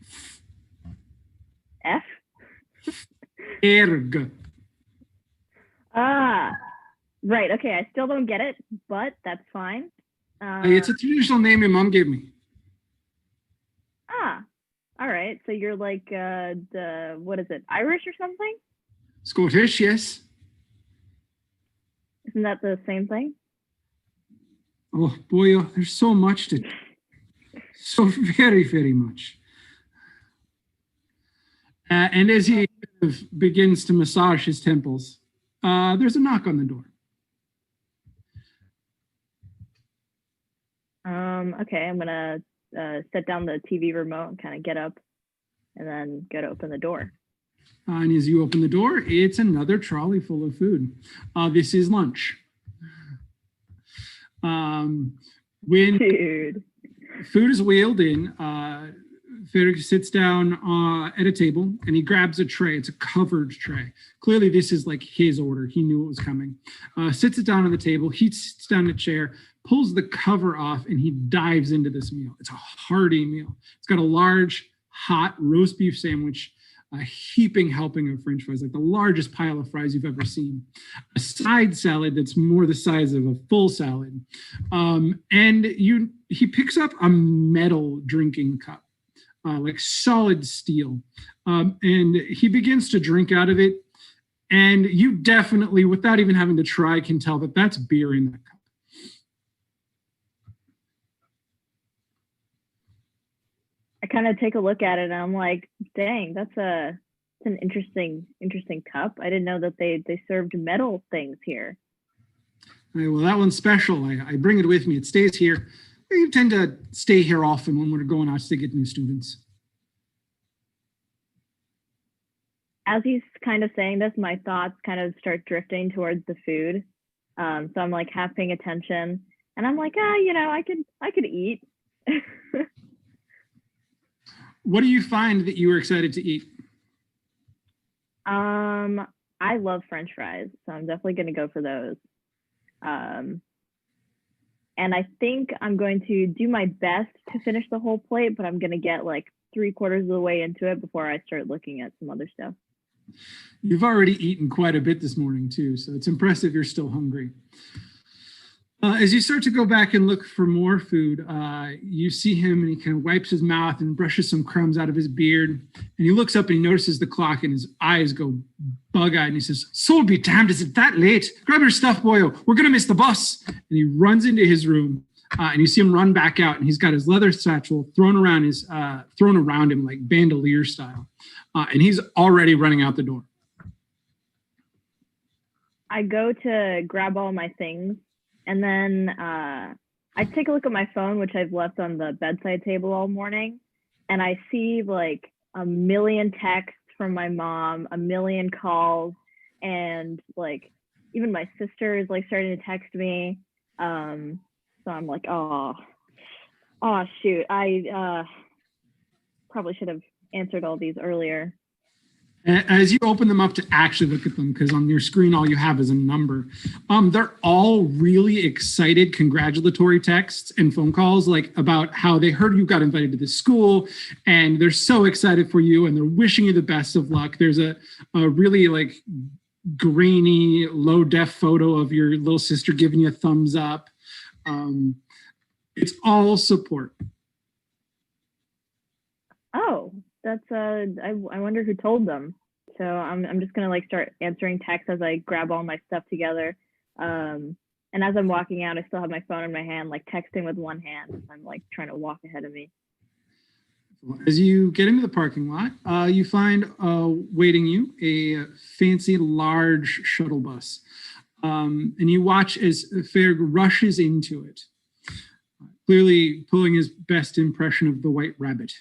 F? Ferg. Right. Okay. I still don't get it, but that's fine. It's a traditional name my mom gave me. All right. So you're like what is it? Irish or something? Scottish, yes. Isn't that the same thing? Oh boy, there's so much so very, very much. And as he begins to massage his temples, there's a knock on the door. Okay, I'm gonna set down the TV remote and kind of get up and then go to open the door. And as you open the door, it's another trolley full of food. This is lunch. When Dude. food is wheeled in, Ferg sits down at a table and he grabs a tray. It's a covered tray. Clearly, this is like his order. He knew it was coming. Sits it down on the table. He sits down in a chair, pulls the cover off, and he dives into this meal. It's a hearty meal. It's got a large, hot roast beef sandwich, a heaping helping of French fries, like the largest pile of fries you've ever seen. A side salad that's more the size of a full salad. And he picks up a metal drinking cup. Like solid steel. And he begins to drink out of it. And you definitely, without even having to try, can tell that that's beer in that cup. I kind of take a look at it and I'm like, dang, that's an interesting cup. I didn't know that they served metal things here. Well, that one's special. I bring it with me. It stays here. We tend to stay here often when we're going out to get new students. As he's kind of saying this, my thoughts kind of start drifting towards the food. So I'm like half paying attention and I'm like, I could eat. What do you find that you were excited to eat? I love French fries, so I'm definitely going to go for those. And I think I'm going to do my best to finish the whole plate, but I'm going to get like 3/4 of the way into it before I start looking at some other stuff. You've already eaten quite a bit this morning too, so it's impressive you're still hungry. As you start to go back and look for more food, you see him and he kind of wipes his mouth and brushes some crumbs out of his beard. And he looks up and he notices the clock and his eyes go bug-eyed and he says, "Soul be damned, is it that late? Grab your stuff, boyo. We're going to miss the bus." And he runs into his room and you see him run back out and he's got his leather satchel thrown around him like bandolier style. And he's already running out the door. I go to grab all my things. And then I take a look at my phone, which I've left on the bedside table all morning. And I see like a million texts from my mom, a million calls, and like even my sister is like starting to text me. So I'm like, oh shoot. I probably should have answered all these earlier. As you open them up to actually look at them, because on your screen all you have is a number, they're all really excited congratulatory texts and phone calls, like about how they heard you got invited to this school and they're so excited for you and they're wishing you the best of luck. There's a really like grainy, low def photo of your little sister giving you a thumbs up. It's all support. Oh. That's I wonder who told them. So I'm just gonna like start answering texts as I grab all my stuff together. And as I'm walking out, I still have my phone in my hand, like texting with one hand. I'm like trying to walk ahead of me. As you get into the parking lot, you find waiting you a fancy large shuttle bus. And you watch as Ferg rushes into it, clearly pulling his best impression of the White Rabbit.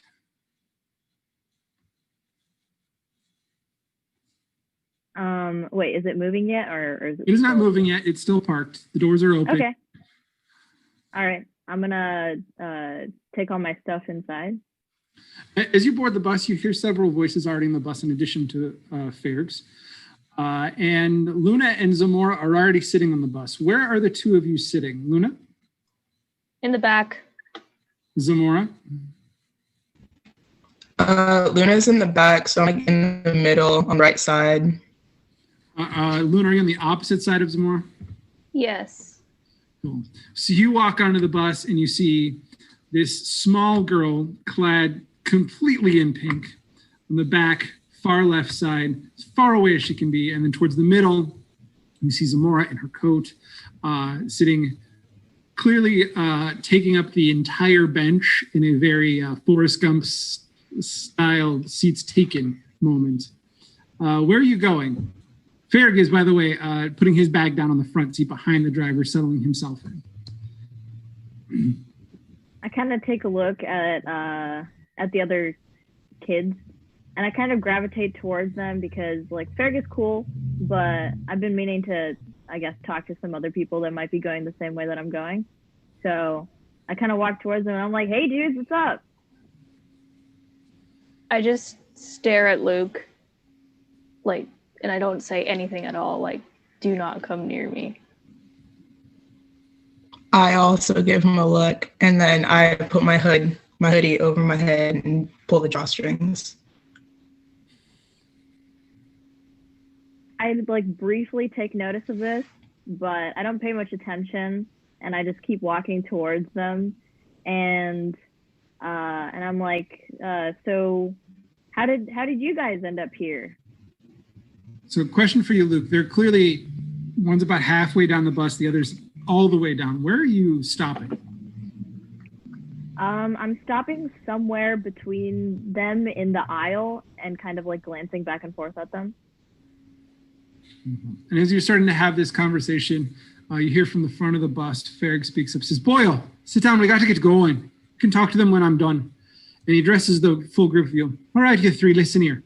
Wait, is it moving yet or is it? It is not moving yet. It's still parked. The doors are open. Okay. All right. I'm gonna take all my stuff inside. As you board the bus, you hear several voices already in the bus in addition to Ferg's. And Luna and Zamora are already sitting on the bus. Where are the two of you sitting? Luna? In the back. Zamora? Luna's in the back, so I'm like in the middle on the right side. Luna, are you on the opposite side of Zamora? Yes. Cool. So you walk onto the bus and you see this small girl clad completely in pink on the back, far left side, as far away as she can be. And then towards the middle, you see Zamora in her coat, sitting clearly taking up the entire bench in a very Forrest Gump style seats taken moment. Where are you going? Ferg is, by the way, putting his bag down on the front seat behind the driver, settling himself in. I kind of take a look at the other kids, and I kind of gravitate towards them because, like, Ferg is cool, but I've been meaning to, I guess, talk to some other people that might be going the same way that I'm going. So I kind of walk towards them, and I'm like, "Hey, dudes, what's up?" I just stare at Luke, like, and I don't say anything at all, like, do not come near me. I also give him a look, and then I put my hoodie over my head and pull the drawstrings. I like briefly take notice of this, but I don't pay much attention, and I just keep walking towards them, and I'm like, so how did you guys end up here? So question for you, Luke. They're clearly, one's about halfway down the bus, the other's all the way down. Where are you stopping? I'm stopping somewhere between them in the aisle and kind of like glancing back and forth at them. Mm-hmm. And as you're starting to have this conversation, you hear from the front of the bus, Ferg speaks up, says, "Boyle, sit down. We got to get going. You can talk to them when I'm done." And he addresses the full group of you. "All right, you three, listen here.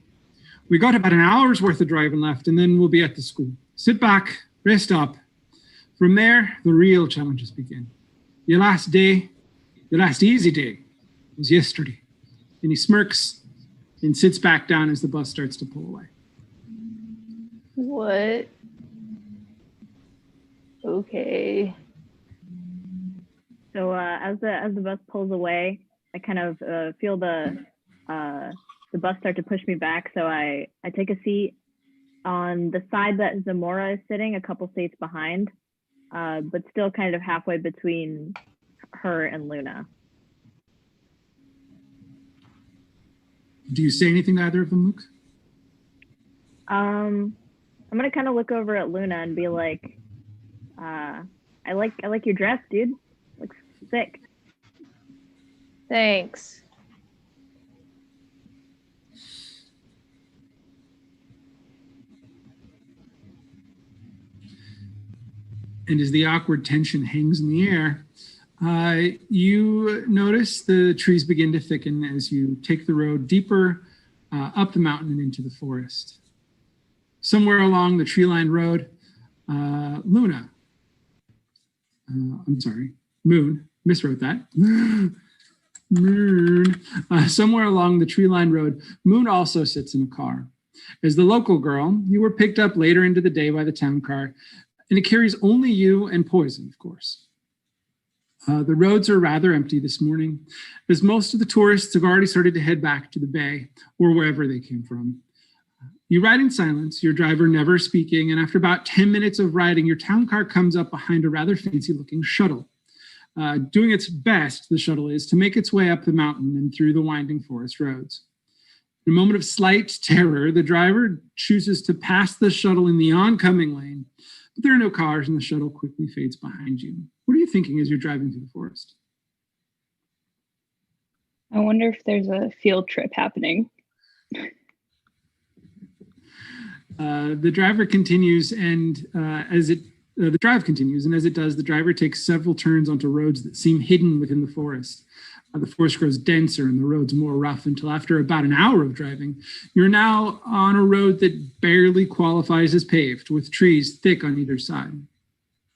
We got about an hour's worth of driving left, and then we'll be at the school. Sit back, rest up. From there, the real challenges begin. Your last easy day was yesterday." And he smirks and sits back down as the bus starts to pull away. What? Okay. So as the bus pulls away, I kind of feel the bus start to push me back. So I take a seat on the side that Zamora is sitting, a couple seats behind, but still kind of halfway between her and Luna. Do you say anything to either of them, Luke? I'm gonna kind of look over at Luna and be like, I like your dress, dude. Looks sick. Thanks. And as the awkward tension hangs in the air, you notice the trees begin to thicken as you take the road deeper up the mountain and into the forest. Somewhere along the tree-lined road, Moon, miswrote that. Moon. Somewhere along the tree-lined road, Moon also sits in a car. As the local girl, you were picked up later into the day by the town car, and it carries only you and Poison, of course. The roads are rather empty this morning, as most of the tourists have already started to head back to the bay or wherever they came from. You ride in silence, your driver never speaking, and after about 10 minutes of riding, your town car comes up behind a rather fancy-looking shuttle. Doing its best, the shuttle is, to make its way up the mountain and through the winding forest roads. In a moment of slight terror, the driver chooses to pass the shuttle in the oncoming lane, but there are no cars and the shuttle quickly fades behind you. What are you thinking as you're driving through the forest? I wonder if there's a field trip happening. The drive continues, and as it does, the driver takes several turns onto roads that seem hidden within the forest. The forest grows denser and the roads more rough until after about an hour of driving, you're now on a road that barely qualifies as paved, with trees thick on either side.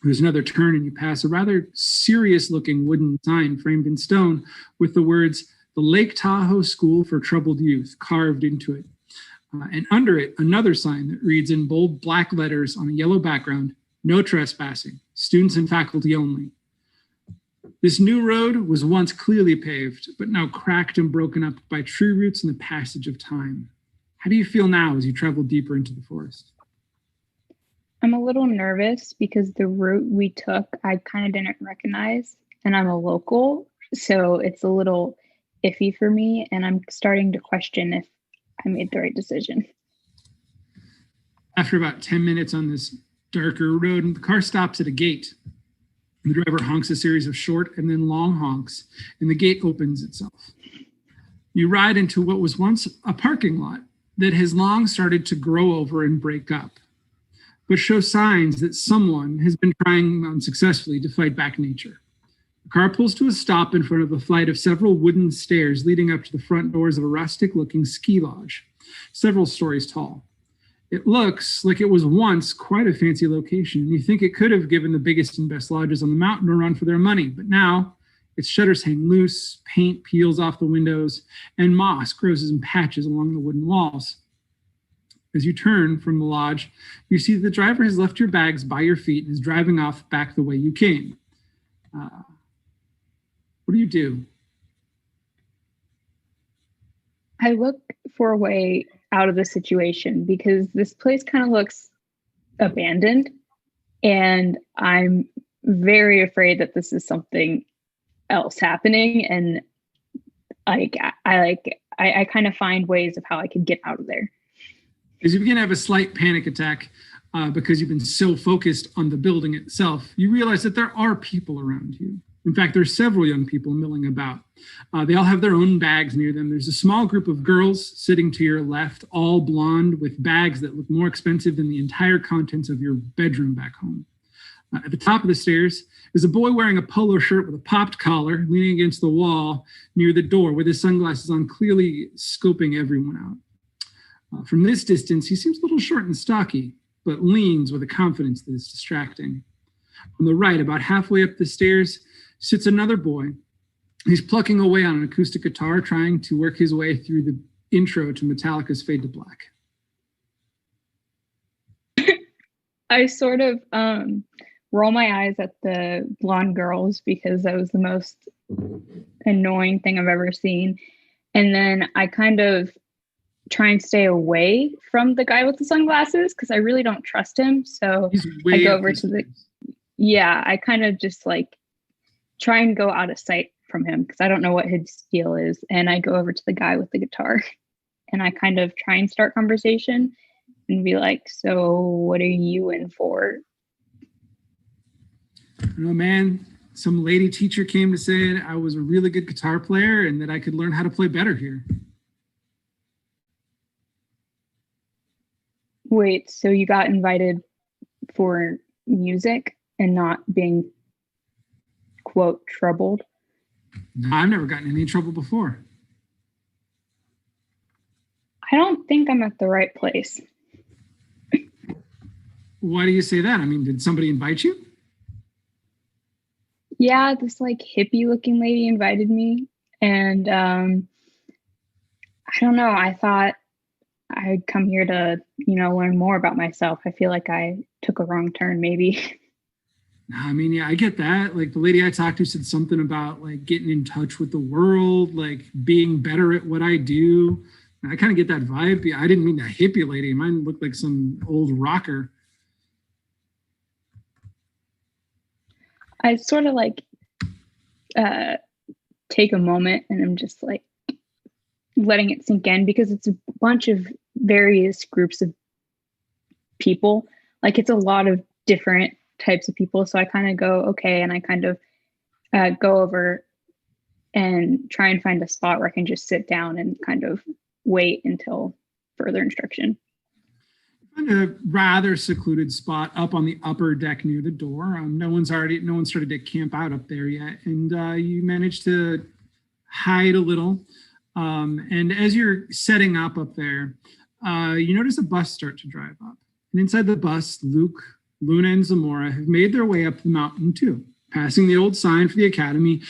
There's another turn and you pass a rather serious-looking wooden sign framed in stone with the words, "The Lake Tahoe School for Troubled Youth," carved into it. And under it, another sign that reads in bold black letters on a yellow background, "No trespassing, students and faculty only." This new road was once clearly paved, but now cracked and broken up by tree roots and the passage of time. How do you feel now as you travel deeper into the forest? I'm a little nervous because the route we took, I kind of didn't recognize, and I'm a local, so it's a little iffy for me, and I'm starting to question if I made the right decision. After about 10 minutes on this darker road, the car stops at a gate. The driver honks a series of short and then long honks, and the gate opens itself. You ride into what was once a parking lot that has long started to grow over and break up, but shows signs that someone has been trying unsuccessfully to fight back nature. The car pulls to a stop in front of a flight of several wooden stairs leading up to the front doors of a rustic-looking ski lodge, several stories tall. It looks like it was once quite a fancy location. You think it could have given the biggest and best lodges on the mountain a run for their money, but now its shutters hang loose, paint peels off the windows, and moss grows in patches along the wooden walls. As you turn from the lodge, you see the driver has left your bags by your feet and is driving off back the way you came. What do you do? I look for a way out of the situation because this place kind of looks abandoned, and I'm very afraid that this is something else happening. And I kind of find ways of how I could get out of there. As you begin to have a slight panic attack because you've been so focused on the building itself, you realize that there are people around you. In fact, there's several young people milling about. They all have their own bags near them. There's a small group of girls sitting to your left, all blonde, with bags that look more expensive than the entire contents of your bedroom back home. At the top of the stairs is a boy wearing a polo shirt with a popped collar, leaning against the wall near the door with his sunglasses on, clearly scoping everyone out. From this distance, he seems a little short and stocky, but leans with a confidence that is distracting. On the right, about halfway up the stairs, sits another boy. He's plucking away on an acoustic guitar, trying to work his way through the intro to Metallica's Fade to Black. I sort of roll my eyes at the blonde girls because that was the most annoying thing I've ever seen. And then I kind of try and stay away from the guy with the sunglasses because I really don't trust him. So I go over to I kind of just like try and go out of sight from him because I don't know what his deal is. And I go over to the guy with the guitar and I kind of try and start conversation and be like, so what are you in for? You know, man, some lady teacher came to say I was a really good guitar player and that I could learn how to play better here. Wait, so you got invited for music and not being, quote, troubled? No, I've never gotten in any trouble before. I don't think I'm at the right place. Why do you say that? I mean, did somebody invite you? Yeah, this like hippie looking lady invited me. And I don't know, I thought I'd come here to, learn more about myself. I feel like I took a wrong turn, maybe. I mean, yeah, I get that. Like the lady I talked to said something about like getting in touch with the world, like being better at what I do. And I kind of get that vibe. I didn't mean that hippie lady. Mine looked like some old rocker. I sort of like take a moment and I'm just like letting it sink in because it's a bunch of various groups of people. Like it's a lot of different types of people. So I kind of go, okay. And I kind of go over and try and find a spot where I can just sit down and kind of wait until further instruction. In a rather secluded spot up on the upper deck near the door. No one started to camp out up there yet. And you managed to hide a little. And as you're setting up there, you notice a bus start to drive up. And inside the bus, Luke, Luna, and Zamora have made their way up the mountain too, passing the old sign for the academy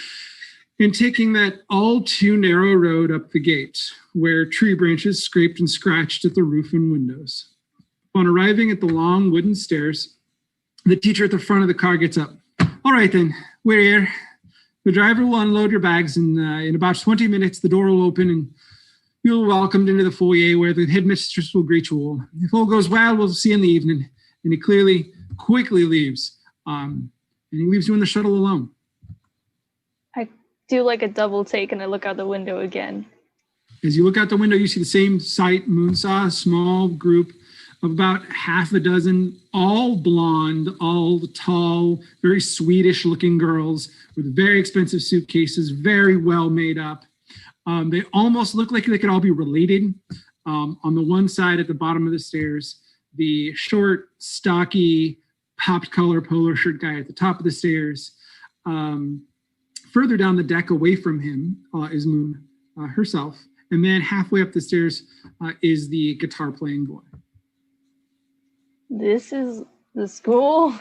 and taking that all too narrow road up the gate where tree branches scraped and scratched at the roof and windows. Upon arriving at the long wooden stairs, the teacher at the front of the car gets up. All right, then, we're here. The driver will unload your bags, and in about 20 minutes, the door will open, and you'll be welcomed into the foyer where the headmistress will greet you all. If all goes well, we'll see you in the evening. And he quickly leaves, and he leaves you in the shuttle alone. I do like a double take, and I look out the window again. As you look out the window, you see the same sight Moon saw, a small group of about half a dozen, all blonde, all tall, very Swedish looking girls with very expensive suitcases, very well made up. They almost look like they could all be related. On the one side at the bottom of the stairs, the short, stocky, popped collar polo shirt guy at the top of the stairs. Further down the deck away from him is Moon herself. And then halfway up the stairs is the guitar playing boy. This is the school.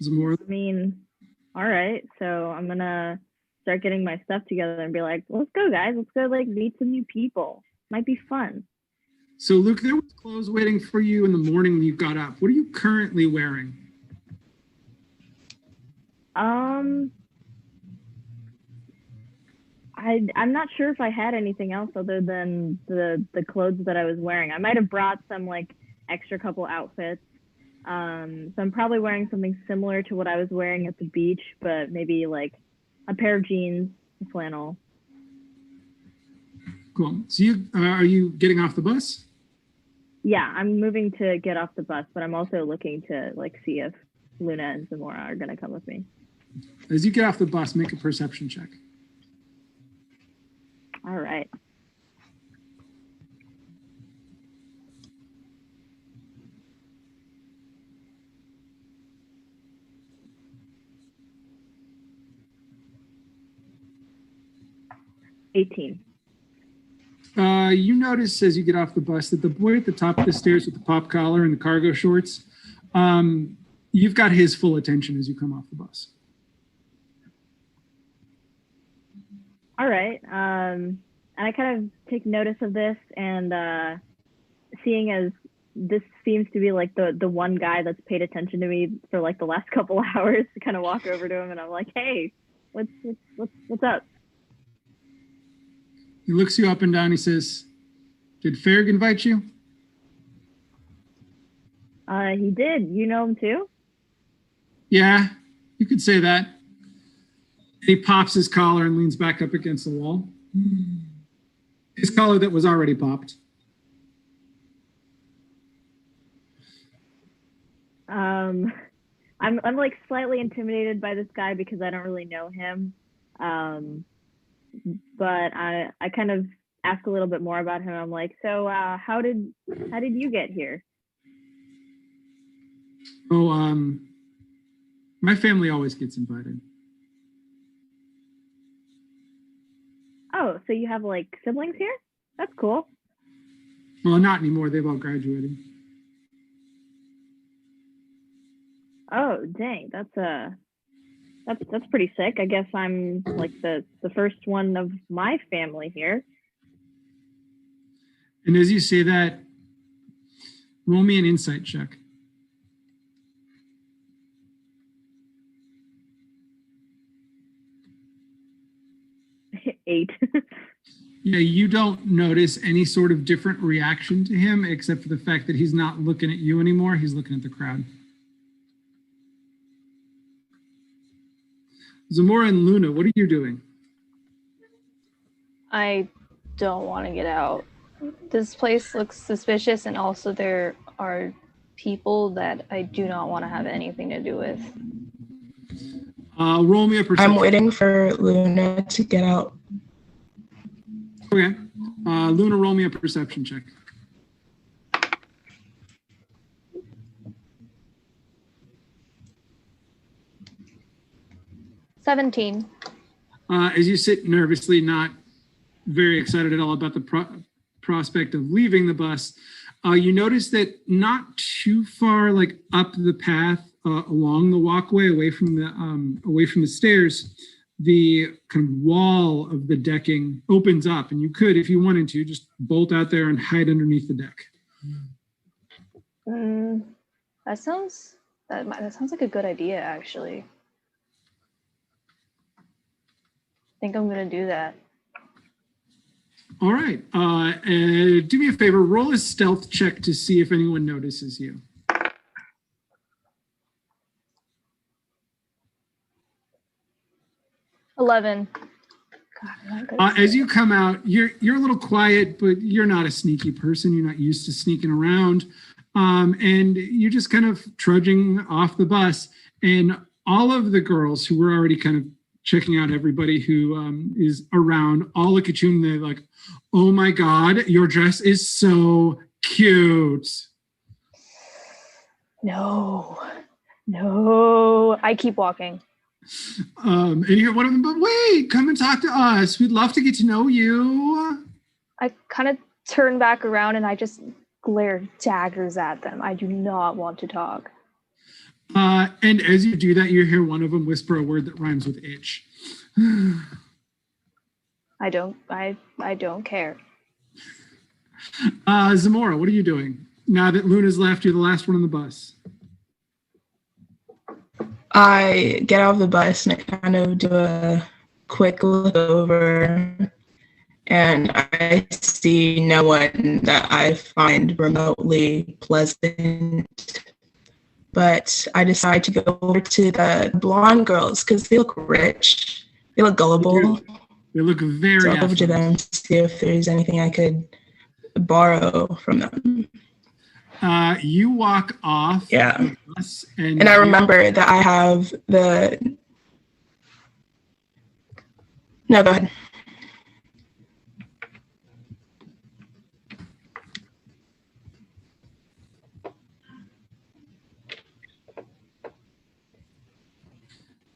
Zamora. I mean, all right. So I'm gonna start getting my stuff together and be like, let's go, guys. Let's go like meet some new people. Might be fun. So Luke, there was clothes waiting for you in the morning when you got up. What are you currently wearing? I'm not sure if I had anything else other than the clothes that I was wearing. I might have brought some like extra couple outfits. So I'm probably wearing something similar to what I was wearing at the beach, but maybe like a pair of jeans, a flannel. Cool. So are you getting off the bus? Yeah, I'm moving to get off the bus, but I'm also looking to like see if Luna and Zamora are gonna come with me. As you get off the bus, make a perception check. All right. $18. You notice as you get off the bus that the boy at the top of the stairs with the pop collar and the cargo shorts, you've got his full attention as you come off the bus. All right. I kind of take notice of this, and seeing as this seems to be like the one guy that's paid attention to me for like the last couple of hours, to kind of walk over to him and I'm like, hey, what's up? He looks you up and down. He says, did Ferg invite you? He did. You know him too? Yeah, you could say that. He pops his collar and leans back up against the wall. His collar that was already popped. I'm like slightly intimidated by this guy because I don't really know him. But I kind of ask a little bit more about him. I'm like, so how did you get here? Oh, my family always gets invited. Oh, so you have like siblings here? That's cool. Well, not anymore. They've all graduated. Oh, dang, that's pretty sick. I guess I'm like the first one of my family here. And as you say that, roll me an insight check. 8. Yeah, you don't notice any sort of different reaction to him, except for the fact that he's not looking at you anymore. He's looking at the crowd. Zamora and Luna, what are you doing? I don't want to get out. This place looks suspicious, and also there are people that I do not want to have anything to do with. Roll me a perception. I'm waiting for Luna to get out. Okay. Luna, roll me a perception check. $17. As you sit nervously, not very excited at all about the prospect of leaving the bus, you notice that not too far, like up the path along the walkway, away from the stairs, the kind of wall of the decking opens up, and you could, if you wanted to, just bolt out there and hide underneath the deck. That sounds like a good idea, actually. I think I'm gonna do that. All right. Do me a favor. Roll a stealth check to see if anyone notices you. 11. God, as you come out, you're a little quiet, but you're not a sneaky person. You're not used to sneaking around. And you're just kind of trudging off the bus. And all of the girls who were already kind of checking out everybody who is around all look at you and they're like, oh my God, your dress is so cute. No. I keep walking. And you hear one of them, but wait, come and talk to us. We'd love to get to know you. I kind of turn back around and I just glare daggers at them. I do not want to talk. And as you do that, you hear one of them whisper a word that rhymes with itch. I don't care. Zamora, what are you doing? Now that Luna's left, you're the last one on the bus. I get off the bus and I kind of do a quick look over, and I see no one that I find remotely pleasant. But I decide to go over to the blonde girls because they look rich. They look gullible. They look very so I'll go over to them to see if there's anything I could borrow from them. You walk off the bus and I remember that I have the... No, go ahead.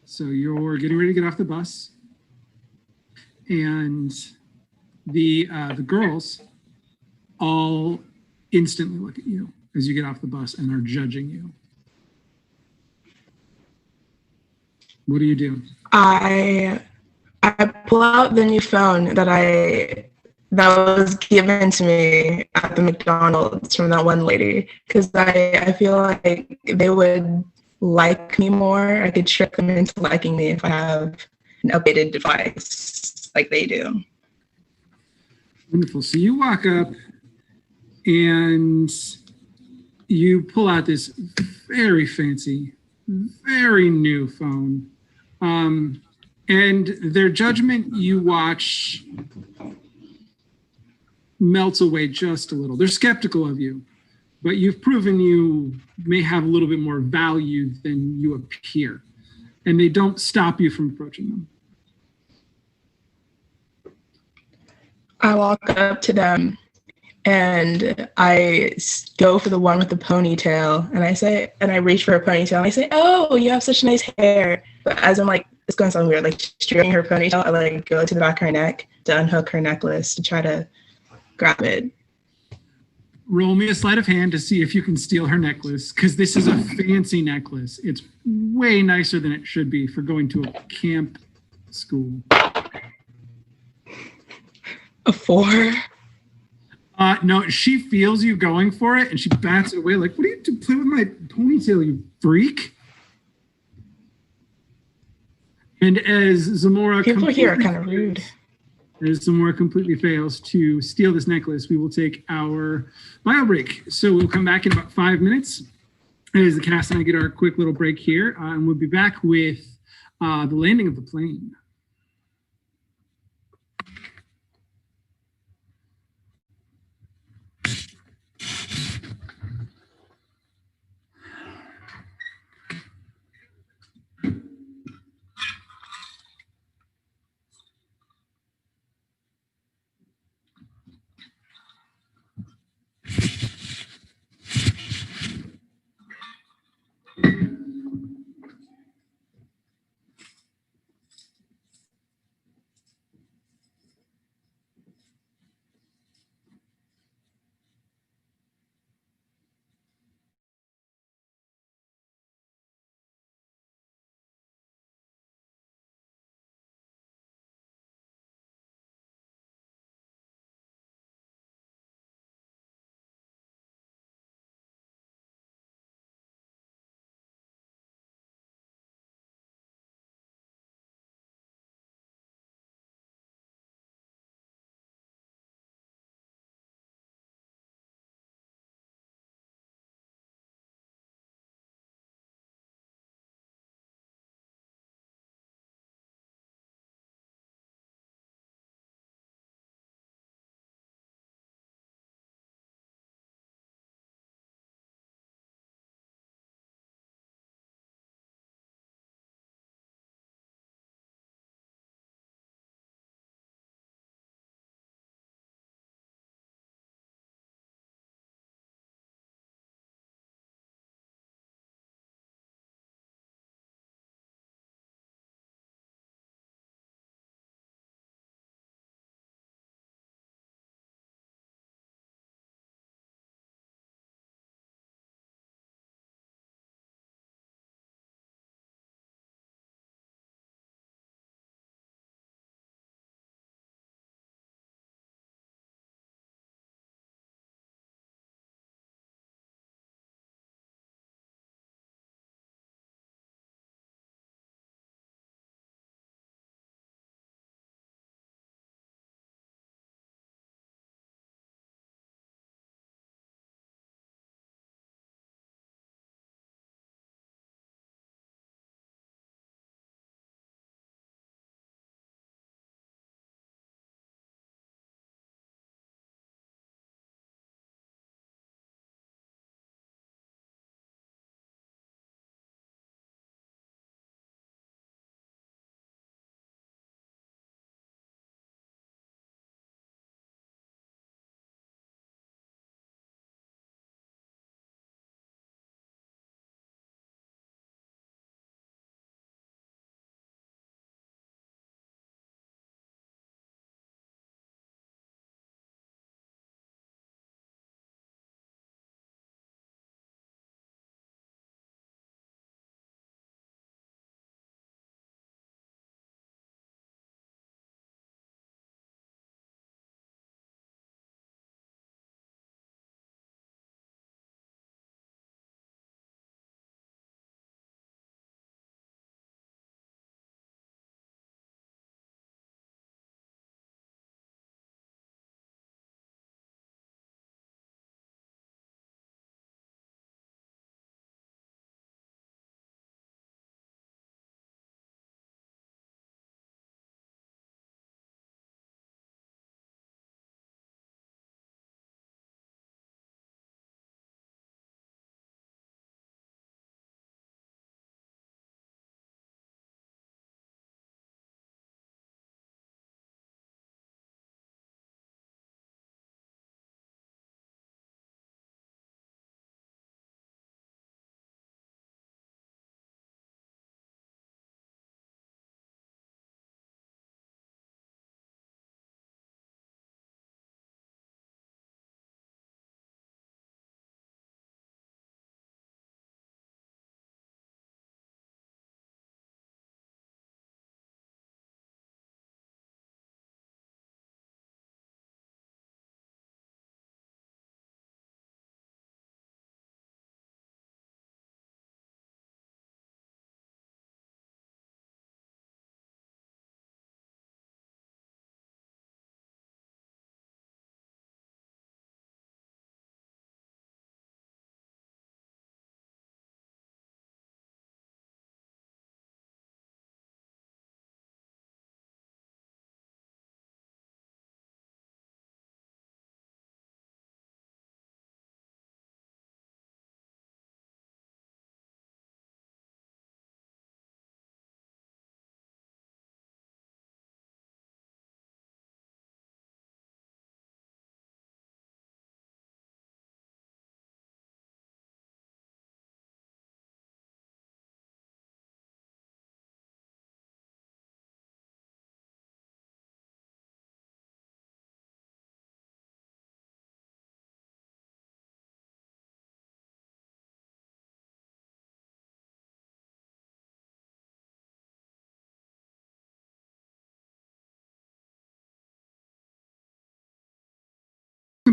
So you're getting ready to get off the bus, and the girls all instantly look at you as you get off the bus and are judging you. What do you do? I pull out the new phone that I that was given to me at the McDonald's from that one lady, because I feel like they would like me more. I could trick them into liking me if I have an updated device like they do. Wonderful. So you walk up and you pull out this very fancy, very new phone. And their judgment, you watch, melts away just a little. They're skeptical of you, but you've proven you may have a little bit more value than you appear. And they don't stop you from approaching them. I walk up to them and I go for the one with the ponytail, and I reach for her ponytail and I say, "Oh, you have such nice hair." But as I'm like, it's going to sound weird, like straightening her ponytail, I like go to the back of her neck to unhook her necklace to try to grab it. Roll me a sleight of hand to see if you can steal her necklace, because this is a fancy necklace. It's way nicer than it should be for going to a camp school. A 4? No, she feels you going for it and she bats it away like, "What are you doing? Play with my ponytail, you freak." And as Zamora people here are kind of rude. As Zamora completely fails to steal this necklace, we will take our bio break. So we'll come back in about 5 minutes as the cast and I get our quick little break here, and we'll be back with the landing of the plane.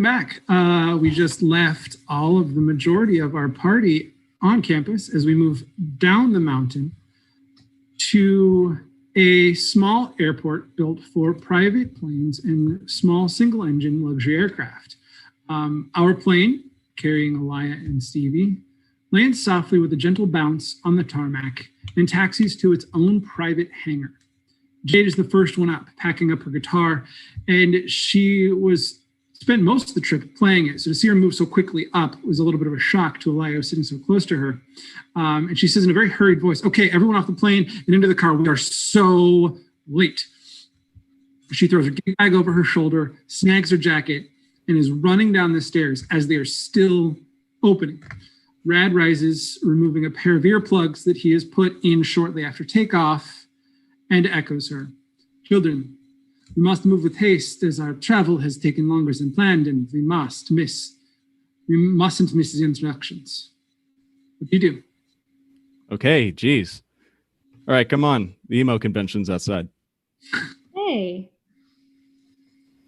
back. We just left all of the majority of our party on campus as we move down the mountain to a small airport built for private planes and small single-engine luxury aircraft. Our plane, carrying Alaya and Stevie, lands softly with a gentle bounce on the tarmac and taxis to its own private hangar. Jade is the first one up, packing up her guitar, and she spent most of the trip playing it. So to see her move so quickly up was a little bit of a shock to Alaya sitting so close to her. And she says in a very hurried voice, "Okay, everyone off the plane and into the car. We are so late." She throws her gig bag over her shoulder, snags her jacket, and is running down the stairs as they are still opening. Rad rises, removing a pair of earplugs that he has put in shortly after takeoff, and echoes her. "Children, we must move with haste as our travel has taken longer than planned, and we mustn't miss the instructions." What do you do? Okay, geez. All right, come on. The emo convention's outside. Hey.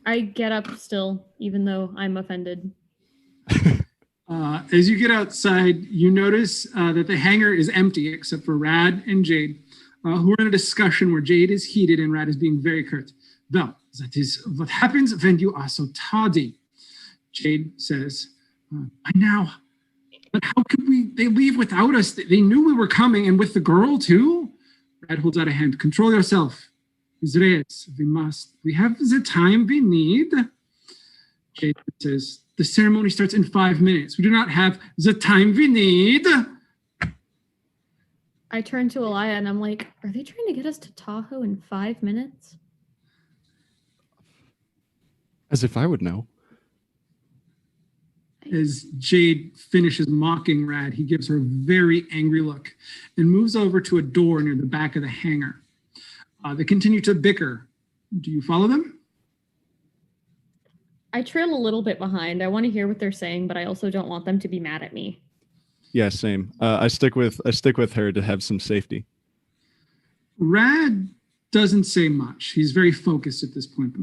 I get up still, even though I'm offended. As you get outside, you notice that the hangar is empty except for Rad and Jade, who are in a discussion where Jade is heated and Rad is being very curt. "Well, that is what happens when you are so tardy," Jade says. "I know, but how could they leave without us? They knew we were coming, and with the girl too." Rad holds out a hand. "Control yourself. Ms. Reyes, we have the time we need." Jade says, "The ceremony starts in 5 minutes. We do not have the time we need." I turn to Alaya and I'm like, are they trying to get us to Tahoe in 5 minutes? As if I would know. As Jade finishes mocking Rad, he gives her a very angry look and moves over to a door near the back of the hangar. They continue to bicker. Do you follow them? I trail a little bit behind. I want to hear what they're saying, but I also don't want them to be mad at me. Yeah, same. I stick with her to have some safety. Rad doesn't say much. He's very focused at this point.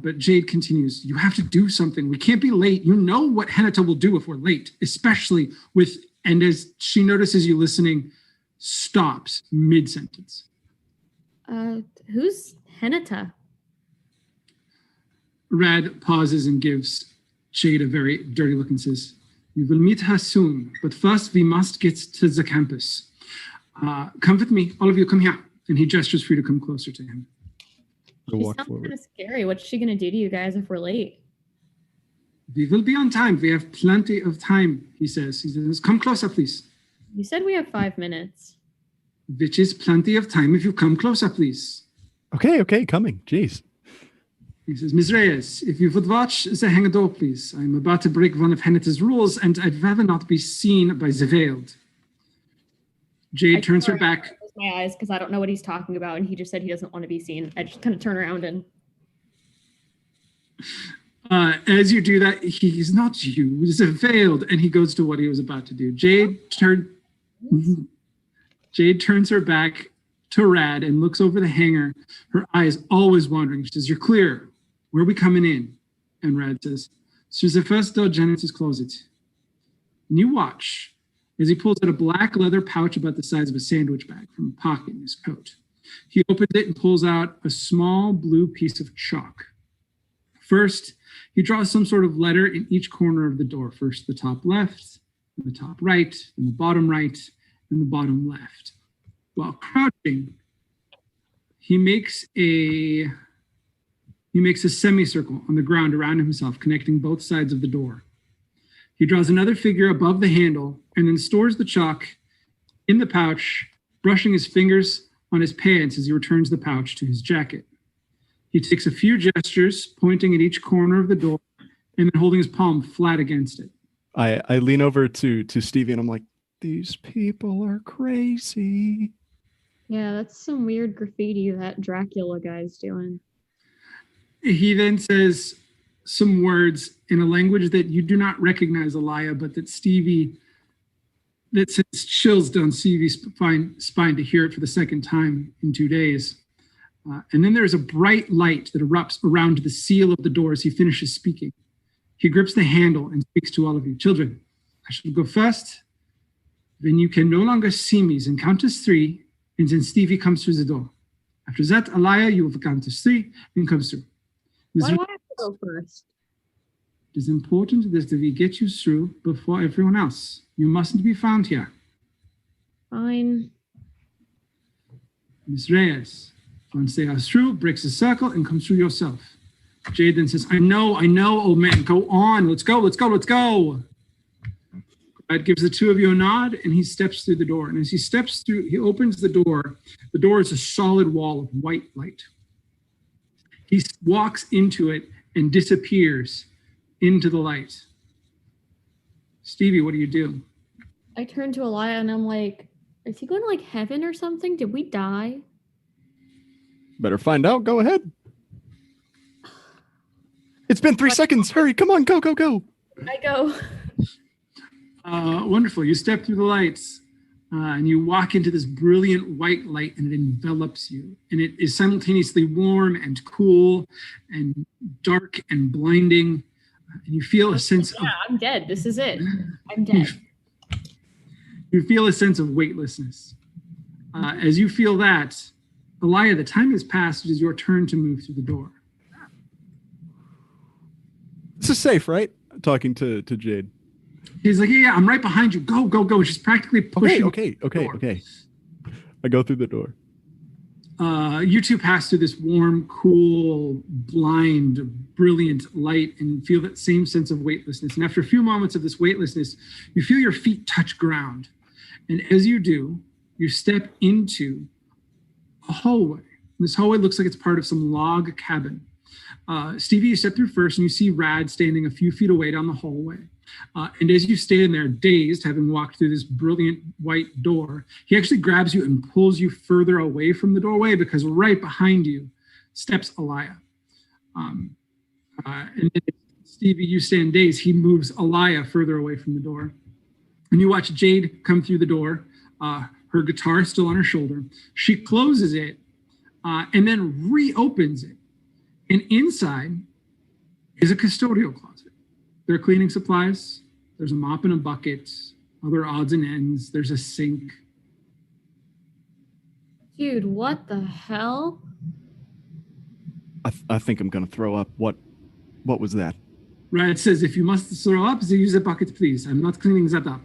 But Jade continues, "You have to do something. We can't be late. You know what Henata will do if we're late, especially with," and as she notices you listening, stops mid-sentence. Who's Henata? Rad pauses and gives Jade a very dirty look and says, "You will meet her soon, but first we must get to the campus. Come with me. All of you, come here." And he gestures for you to come closer to him. I She walk sounds forward. kind of scary. What's she going to do to you guys if we're late? "We will be on time. We have plenty of time," he says. He says, "Come closer, please." You said we have 5 minutes. "Which is plenty of time if you come closer, please." Okay, coming. Jeez. He says, "Ms. Reyes, if you would watch the hangar door, please. I'm about to break one of Henata's rules, and I'd rather not be seen by the veiled." Jade turns her back. I close my eyes because I don't know what he's talking about, and he just said he doesn't want to be seen. I just kind of turn around and... As you do that, he's not you, he's a veiled, and he goes to what he was about to do. Jade turns her back to Rad and looks over the hangar, her eyes always wandering. She says, "You're clear. Where are we coming in?" And Rad says, "Through the first door, Janet's closet." And you watch as he pulls out a black leather pouch about the size of a sandwich bag from a pocket in his coat. He opens it and pulls out a small blue piece of chalk. First, he draws some sort of letter in each corner of the door. First the top left, then the top right, then the bottom right, and the bottom left. While crouching, he makes a semicircle on the ground around himself, connecting both sides of the door. He draws another figure above the handle and then stores the chalk in the pouch, brushing his fingers on his pants as he returns the pouch to his jacket. He takes a few gestures, pointing at each corner of the door and then holding his palm flat against it. I lean over to Stevie and I'm like, "These people are crazy." Yeah, that's some weird graffiti that Dracula guy's doing. He then says some words in a language that you do not recognize, Alaya, but that sends chills down Stevie's spine to hear it for the second time in 2 days. And then there's a bright light that erupts around the seal of the door as he finishes speaking. He grips the handle and speaks to all of you. Children, I shall go first. When you can no longer see me, then count as 3, and then Stevie comes through the door. After that, Alaya, you will count as 3 and comes through. Why do I have to go first? It is important that we get you through before everyone else. You mustn't be found here. Fine. Miss Reyes, once they are through, breaks the circle and comes through yourself. Jade then says, I know, old man. Go on. Let's go. Brad gives the two of you a nod, and he steps through the door. And as he steps through, he opens the door. The door is a solid wall of white light. He walks into it and disappears into the light. Stevie, what do you do? I turn to Elia and I'm like, is he going to like heaven or something? Did we die? Better find out. Go ahead. It's been 3 seconds. Hurry. Come on. Go. I go. Wonderful. You step through the lights and you walk into this brilliant white light, and it envelops you. And it is simultaneously warm and cool and dark and blinding. And you feel a sense of... I'm dead. This is it. I'm dead. You feel a sense of weightlessness. As you feel that, Elia, the time has passed. It is your turn to move through the door. This is safe, right? Talking to Jade. He's like, yeah, I'm right behind you. Go. She's practically pushing. Okay. I go through the door. You two pass through this warm, cool, blind, brilliant light and feel that same sense of weightlessness. And after a few moments of this weightlessness, you feel your feet touch ground. And as you do, you step into a hallway. This hallway looks like it's part of some log cabin. Stevie, you step through first, and you see Rad standing a few feet away down the hallway. And as you stand there, dazed, having walked through this brilliant white door, he actually grabs you and pulls you further away from the doorway, because right behind you steps Elia. And then Stevie, you stand dazed. He moves Elia further away from the door. And you watch Jade come through the door, her guitar still on her shoulder. She closes it and then reopens it. And inside is a custodial closet. There are cleaning supplies. There's a mop and a bucket, other odds and ends. There's a sink. Dude, what the hell? I think I'm going to throw up. What was that? Rad says, if you must throw up, then use the bucket, please. I'm not cleaning that up.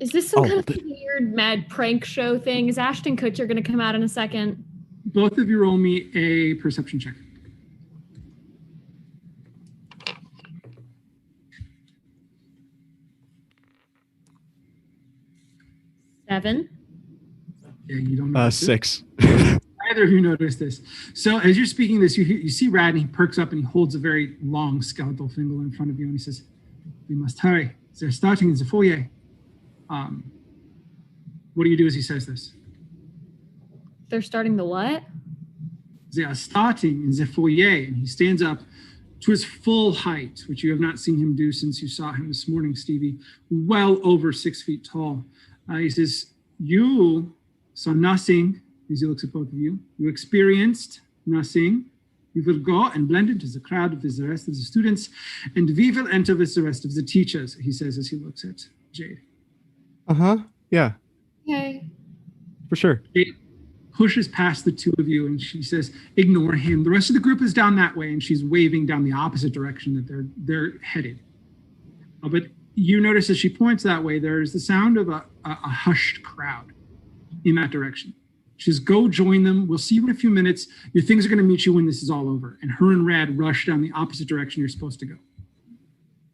Is this some kind of weird mad prank show thing? Is Ashton Kutcher going to come out in a second? Both of you roll me a perception check. Seven. Yeah, you don't know. 6. Neither of you notice this. So as you're speaking this, you see Rad, and he perks up and he holds a very long skeletal finger in front of you, and he says, we must hurry. They're starting in the foyer. What do you do as he says this? They're starting the what? They are starting in the foyer, and he stands up to his full height, which you have not seen him do since you saw him this morning, Stevie, well over 6 feet tall. He says, you saw nothing, as he looks at both of you. You experienced nothing. You will go and blend into the crowd with the rest of the students, and we will enter with the rest of the teachers, he says as he looks at Jade. Uh-huh. Yeah. Okay. For sure. Jade pushes past the two of you, and she says, ignore him. The rest of the group is down that way, and she's waving down the opposite direction that they're headed. But you notice as she points that way, there's the sound of a hushed crowd in that direction. She says, go join them. We'll see you in a few minutes. Your things are going to meet you when this is all over. And her and Rad rush down the opposite direction you're supposed to go.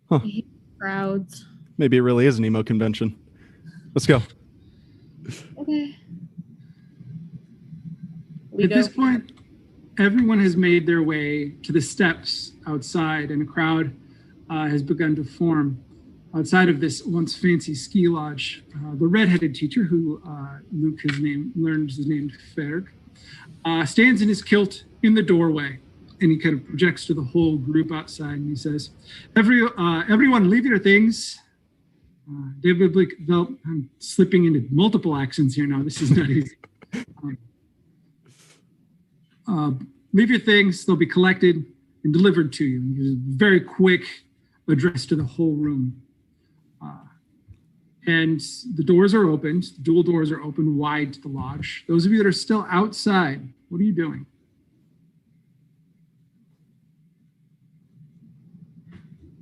Huh. I hate crowds. Maybe it really is an emo convention. Let's go. Okay. At this point, everyone has made their way to the steps outside, and a crowd has begun to form outside of this once fancy ski lodge. The redheaded teacher, who Luke learned is named Ferg, stands in his kilt in the doorway, and he kind of projects to the whole group outside, and he says, everyone leave your things. I'm slipping into multiple accents here now. This is not easy. Leave your things. They'll be collected and delivered to you. It was a very quick address to the whole room. And the doors are opened, the dual doors are open wide to the lodge. Those of you that are still outside, what are you doing?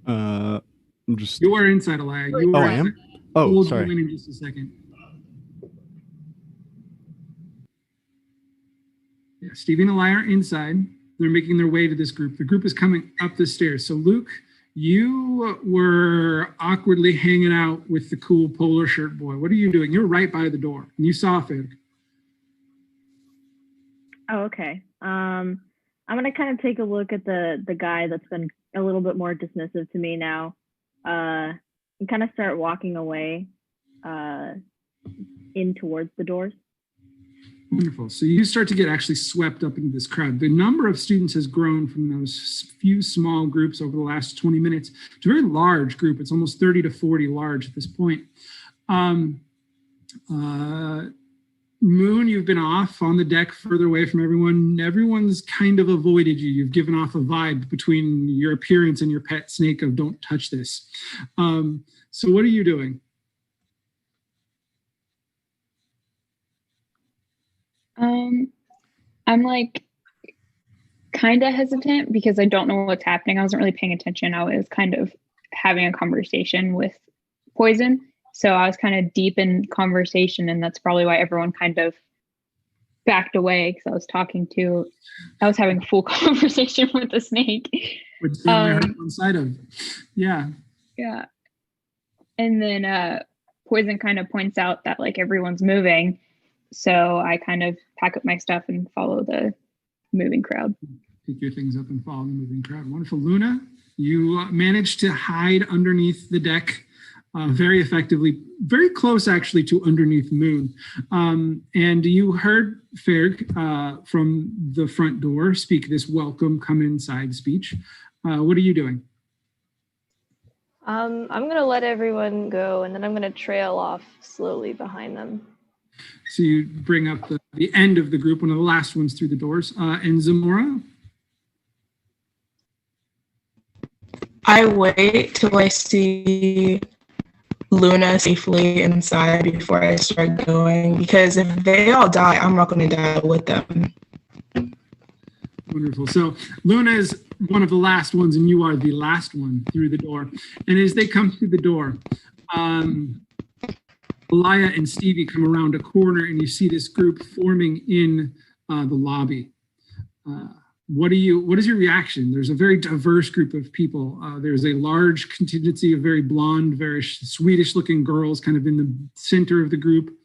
I'm just. You are inside, Elia. You Oh, are I am? inside. Oh, We'll sorry. go in just a second. Yeah, Stevie and Elia are inside. They're making their way to this group. The group is coming up the stairs. So Luke, you were awkwardly hanging out with the cool polo shirt boy. What are you doing? You're right by the door and you saw Ferg. Oh, okay. I'm gonna kind of take a look at the guy that's been a little bit more dismissive to me now, and kind of start walking away, in towards the doors. Wonderful. So you start to get actually swept up into this crowd. The number of students has grown from those few small groups over the last 20 minutes to a very large group. It's almost 30 to 40 large at this point. Moon, you've been off on the deck further away from everyone. Everyone's kind of avoided you. You've given off a vibe between your appearance and your pet snake of don't touch this. So what are you doing? I'm like kind of hesitant because I don't know what's happening. I wasn't really paying attention. I was kind of having a conversation with Poison. So I was kind of deep in conversation, and that's probably why everyone kind of backed away because I was having a full conversation with the snake. Which on side of, yeah. Yeah. And then Poison kind of points out that like everyone's moving. So I kind of pack up my stuff and follow the moving crowd. Pick your things up and follow the moving crowd. Wonderful. Luna, you managed to hide underneath the deck very effectively, very close actually to underneath Moon. And you heard Ferg from the front door speak this welcome, come inside speech. What are you doing? I'm going to let everyone go, and then I'm going to trail off slowly behind them. So you bring up the end of the group, one of the last ones through the doors. And Zamora? I wait till I see Luna safely inside before I start going, because if they all die, I'm not going to die with them. Wonderful. So Luna is one of the last ones, and you are the last one through the door. And as they come through the door, Elia and Stevie come around a corner, and you see this group forming in the lobby. What is your reaction? There's a very diverse group of people. There's a large contingency of very blonde, very Swedish-looking girls kind of in the center of the group.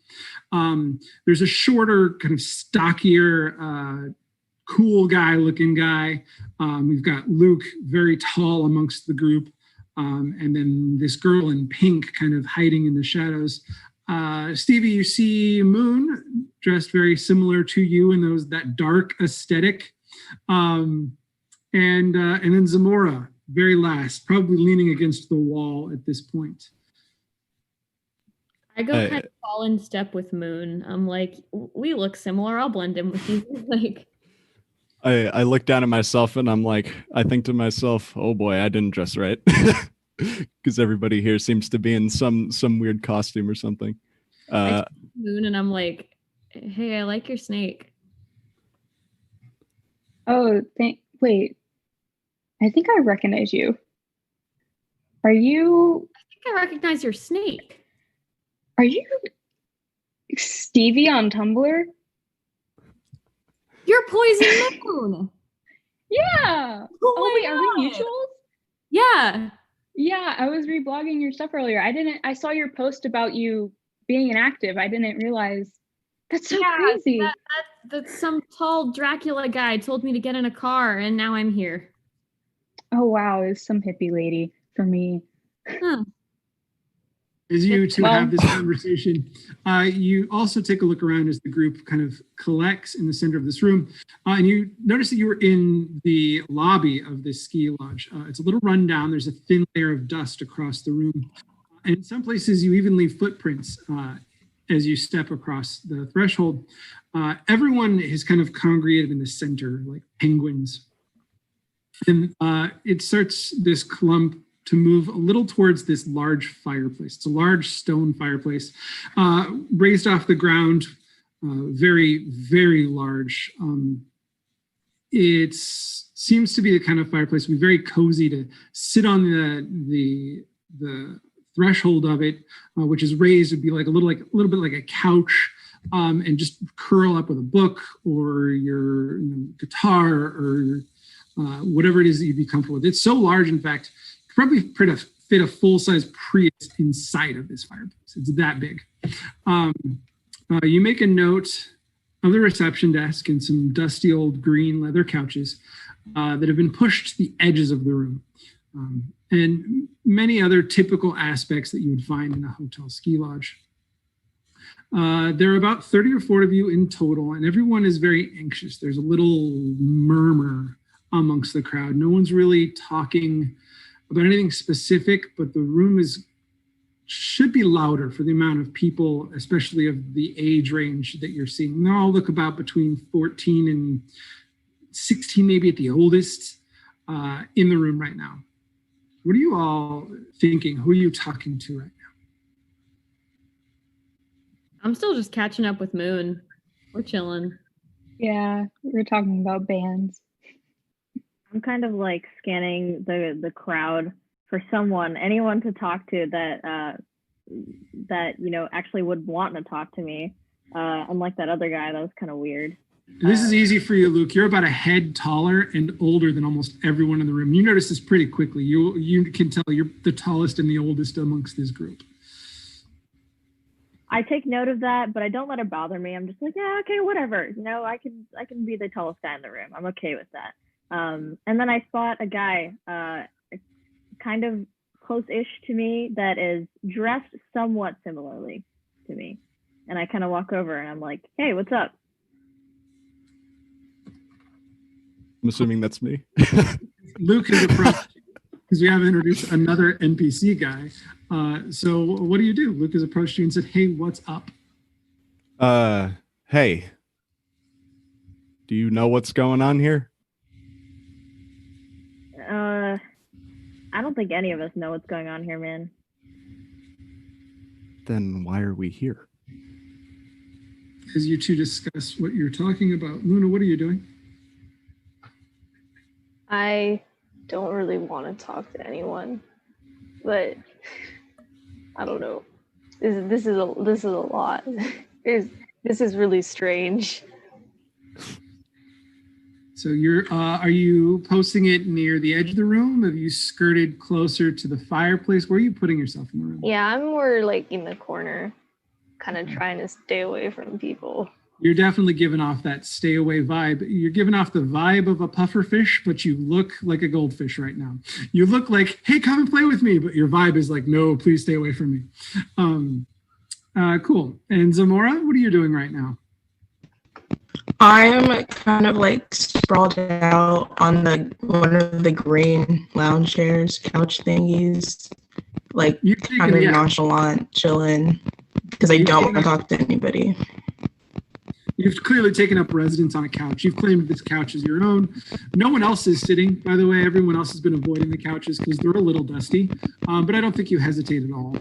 There's a shorter, kind of stockier, cool guy-looking guy. We've got Luke, very tall amongst the group. And then this girl in pink kind of hiding in the shadows. Stevie, you see Moon dressed very similar to you in that dark aesthetic. And then Zamora, very last, probably leaning against the wall at this point. I go kind of fall in step with Moon. I'm like, we look similar. I'll blend in with you. Like, I look down at myself and I'm like, I think to myself, oh boy, I didn't dress right. Because everybody here seems to be in some weird costume or something. I Moon and I'm like, hey, I like your snake. Oh, wait. I think I recognize you. Are you? I think I recognize your snake. Are you Stevie on Tumblr? You're Poison Moon. Yeah. Oh wait, God. Are we mutuals? Yeah. Yeah, I was reblogging your stuff earlier. I saw your post about you being inactive. I didn't realize. That's so crazy. That's some tall Dracula guy told me to get in a car, and now I'm here. Oh wow, it's some hippie lady for me. Huh. As you two have this conversation, you also take a look around as the group kind of collects in the center of this room, and you notice that you were in the lobby of this ski lodge. It's a little rundown. There's a thin layer of dust across the room. And in some places, you even leave footprints as you step across the threshold. Everyone is kind of congregated in the center, like penguins. And it starts this clump to move a little towards this large fireplace. It's a large stone fireplace raised off the ground, very, very large. It seems to be the kind of fireplace would be very cozy to sit on the threshold of it, which is raised, would be like a little bit like a couch, and just curl up with a book or your guitar or whatever it is that you'd be comfortable with. It's so large, in fact, you could probably fit a full-size Prius inside of this fireplace. It's that big. You make a note of the reception desk and some dusty old green leather couches that have been pushed to the edges of the room, and many other typical aspects that you would find in a hotel ski lodge. There are about 30 or 40 of you in total, and everyone is very anxious. There's a little murmur amongst the crowd. No one's really talking about anything specific, but the room should be louder for the amount of people, especially of the age range that you're seeing. They all look about between 14 and 16, maybe at the oldest, in the room right now. What are you all thinking? Who are you talking to right now? I'm still just catching up with Moon. We're chilling. Yeah, we're talking about bands. I'm kind of like scanning the crowd for anyone to talk to that actually would want to talk to me. Unlike that other guy, that was kind of weird. This is easy for you, Luke. You're about a head taller and older than almost everyone in the room. You notice this pretty quickly. You can tell you're the tallest and the oldest amongst this group. I take note of that, but I don't let it bother me. I'm just like, yeah, okay, whatever. I can be the tallest guy in the room. I'm okay with that. And then I spot a guy kind of close-ish to me that is dressed somewhat similarly to me. And I kind of walk over and I'm like, hey, what's up? I'm assuming that's me. Luke has approached because we haven't introduced another NPC guy. So what do? Luke has approached you and said, hey, what's up? Hey, do you know what's going on here? I don't think any of us know what's going on here, man. Then why are we here? As you two discuss what you're talking about, Luna, what are you doing? I don't really want to talk to anyone, but I don't know. This is a lot. This is really strange. So are you posting it near the edge of the room? Have you skirted closer to the fireplace? Where are you putting yourself in the room? Yeah, I'm more like in the corner, kind of trying to stay away from people. You're definitely giving off that stay away vibe. You're giving off the vibe of a pufferfish, but you look like a goldfish right now. You look like, hey, come and play with me, but your vibe is like, no, please stay away from me. Cool. And Zamora, what are you doing right now? I'm kind of like sprawled out on one of the green lounge chairs, couch thingies, like kind of nonchalant, chilling, because I don't want to talk to anybody. You've clearly taken up residence on a couch. You've claimed this couch as your own. No one else is sitting, by the way. Everyone else has been avoiding the couches because they're a little dusty, but I don't think you hesitate at all.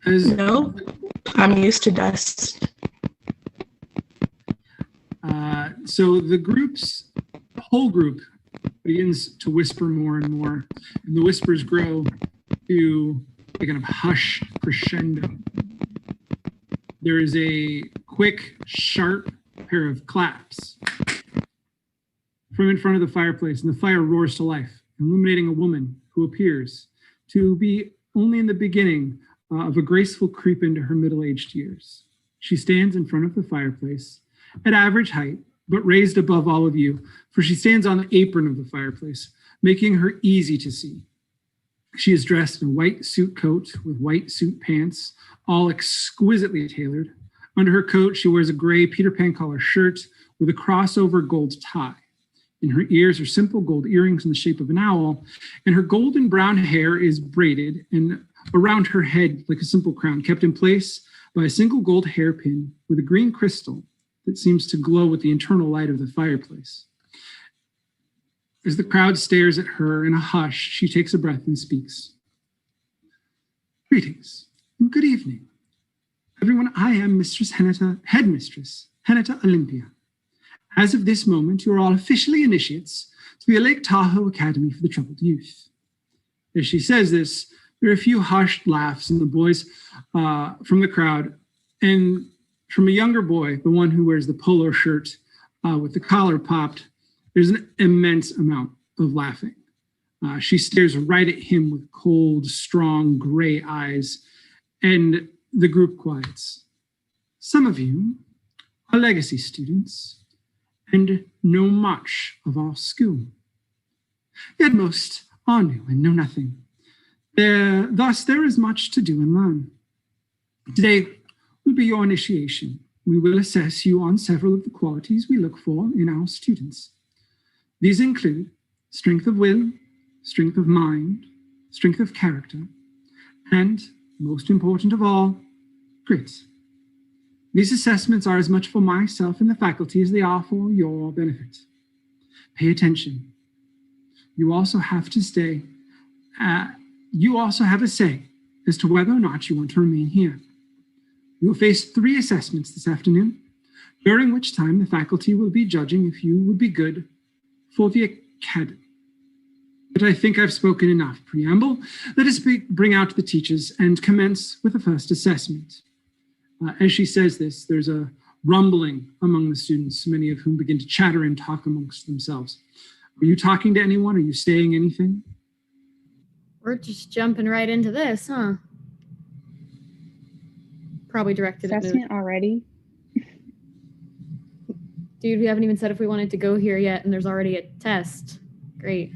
No, I'm used to dust. So the whole group begins to whisper more and more, and the whispers grow to a kind of hush crescendo. There is a quick, sharp pair of claps from in front of the fireplace, and the fire roars to life, illuminating a woman who appears to be only in the beginning of a graceful creep into her middle-aged years. She stands in front of the fireplace at average height, but raised above all of you, for she stands on the apron of the fireplace, making her easy to see. She is dressed in a white suit coat with white suit pants, all exquisitely tailored. Under her coat, she wears a gray Peter Pan collar shirt with a crossover gold tie. In her ears are simple gold earrings in the shape of an owl, and her golden brown hair is braided and around her head like a simple crown, kept in place by a single gold hairpin with a green crystal that seems to glow with the internal light of the fireplace. As the crowd stares at her in a hush, she takes a breath and speaks. Greetings and good evening. Everyone, I am Headmistress Henata Olympia. As of this moment, you are all officially initiates to the Lake Tahoe Academy for the Troubled Youth. As she says this, there are a few hushed laughs in the boys from the crowd, and from a younger boy, the one who wears the polo shirt with the collar popped, there's an immense amount of laughing. She stares right at him with cold, strong, gray eyes, and the group quiets. Some of you are legacy students and know much of our school. Yet most are new and know nothing. Thus, there is much to do and learn. Today will be your initiation. We will assess you on several of the qualities we look for in our students. These include strength of will, strength of mind, strength of character, and, most important of all, grit. These assessments are as much for myself and the faculty as they are for your benefit. Pay attention. You also have a say as to whether or not you want to remain here. You will face 3 assessments this afternoon, during which time the faculty will be judging if you would be good for the academy. But I think I've spoken enough preamble. Let us bring out the teachers and commence with the first assessment. As she says this, there's a rumbling among the students, many of whom begin to chatter and talk amongst themselves. Are you talking to anyone? Are you saying anything? We're just jumping right into this, huh? Probably directed at Assessment already? Dude, we haven't even said if we wanted to go here yet, and there's already a test. Great.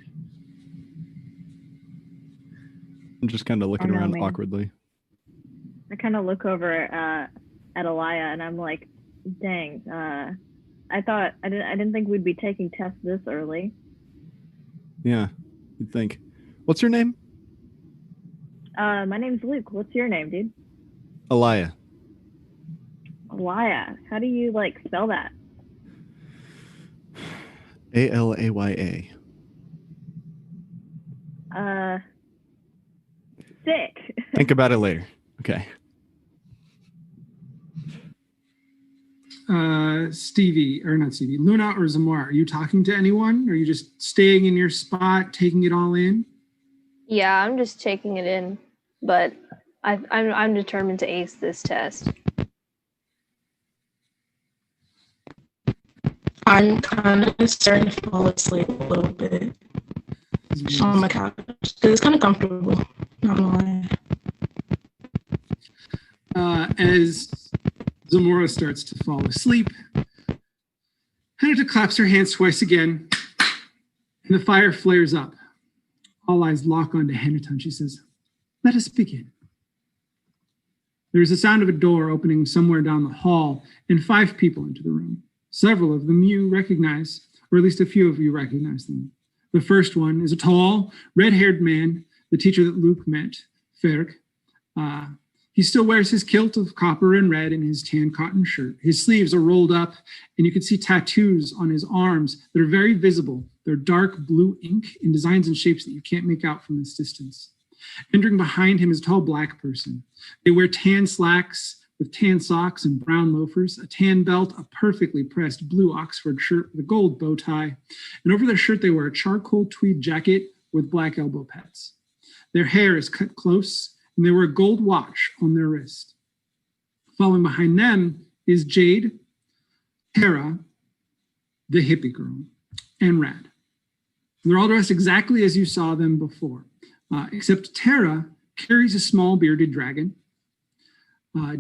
I'm just kind of looking around man. awkwardly. I kind of look over at Elia and I'm like, dang, I didn't think we'd be taking tests this early. Yeah, you'd think. What's your name? My name's Luke. What's your name, dude? Elia. Elia. How do you spell that? Alaya. Sick. Think about it later. Okay. Luna or Zamora, are you talking to anyone? Are you just staying in your spot, taking it all in? Yeah, I'm just taking it in, but I'm determined to ace this test. I'm kind of starting to fall asleep a little bit on my couch. It's kind of comfortable, not gonna lie. As Zamora starts to fall asleep, Henata claps her hands twice again, and the fire flares up. All eyes lock onto Henata, and she says, "Let us begin." There is the sound of a door opening somewhere down the hall, and 5 people enter the room. Several of them you recognize, or at least a few of you recognize them. The first one is a tall, red-haired man, the teacher that Luke met, Ferg. He still wears his kilt of copper and red and his tan cotton shirt. His sleeves are rolled up, and you can see tattoos on his arms that are very visible. They're dark blue ink in designs and shapes that you can't make out from this distance. Entering behind him is a tall black person. They wear tan slacks with tan socks and brown loafers, a tan belt, a perfectly pressed blue Oxford shirt with a gold bow tie, and over their shirt they wear a charcoal tweed jacket with black elbow pads. Their hair is cut close, and they wear a gold watch on their wrist. Following behind them is Jade, Tara, the hippie girl, and Rad. They're all dressed exactly as you saw them before, except Tara carries a small bearded dragon.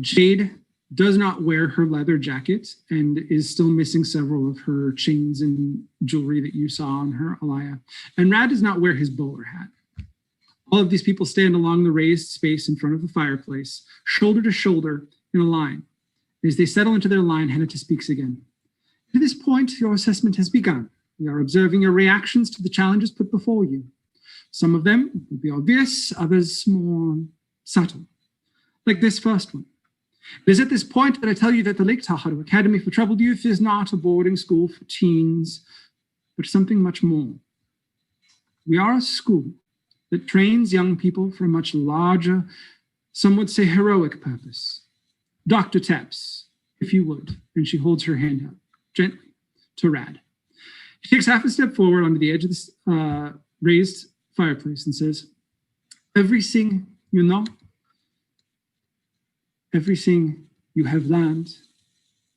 Jade does not wear her leather jacket and is still missing several of her chains and jewelry that you saw on her, Elia. And Rad does not wear his bowler hat. All of these people stand along the raised space in front of the fireplace, shoulder to shoulder in a line. As they settle into their line, Henata speaks again. To this point, your assessment has begun. We are observing your reactions to the challenges put before you. Some of them will be obvious, others more subtle. Like this first one. It is at this point that I tell you that the Lake Tahoe Academy for Troubled Youth is not a boarding school for teens, but something much more. We are a school that trains young people for a much larger, some would say heroic purpose. Dr. Tepps, if you would, and she holds her hand out gently to Rad. She takes half a step forward onto the edge of this raised fireplace and says, everything you know, everything you have learned,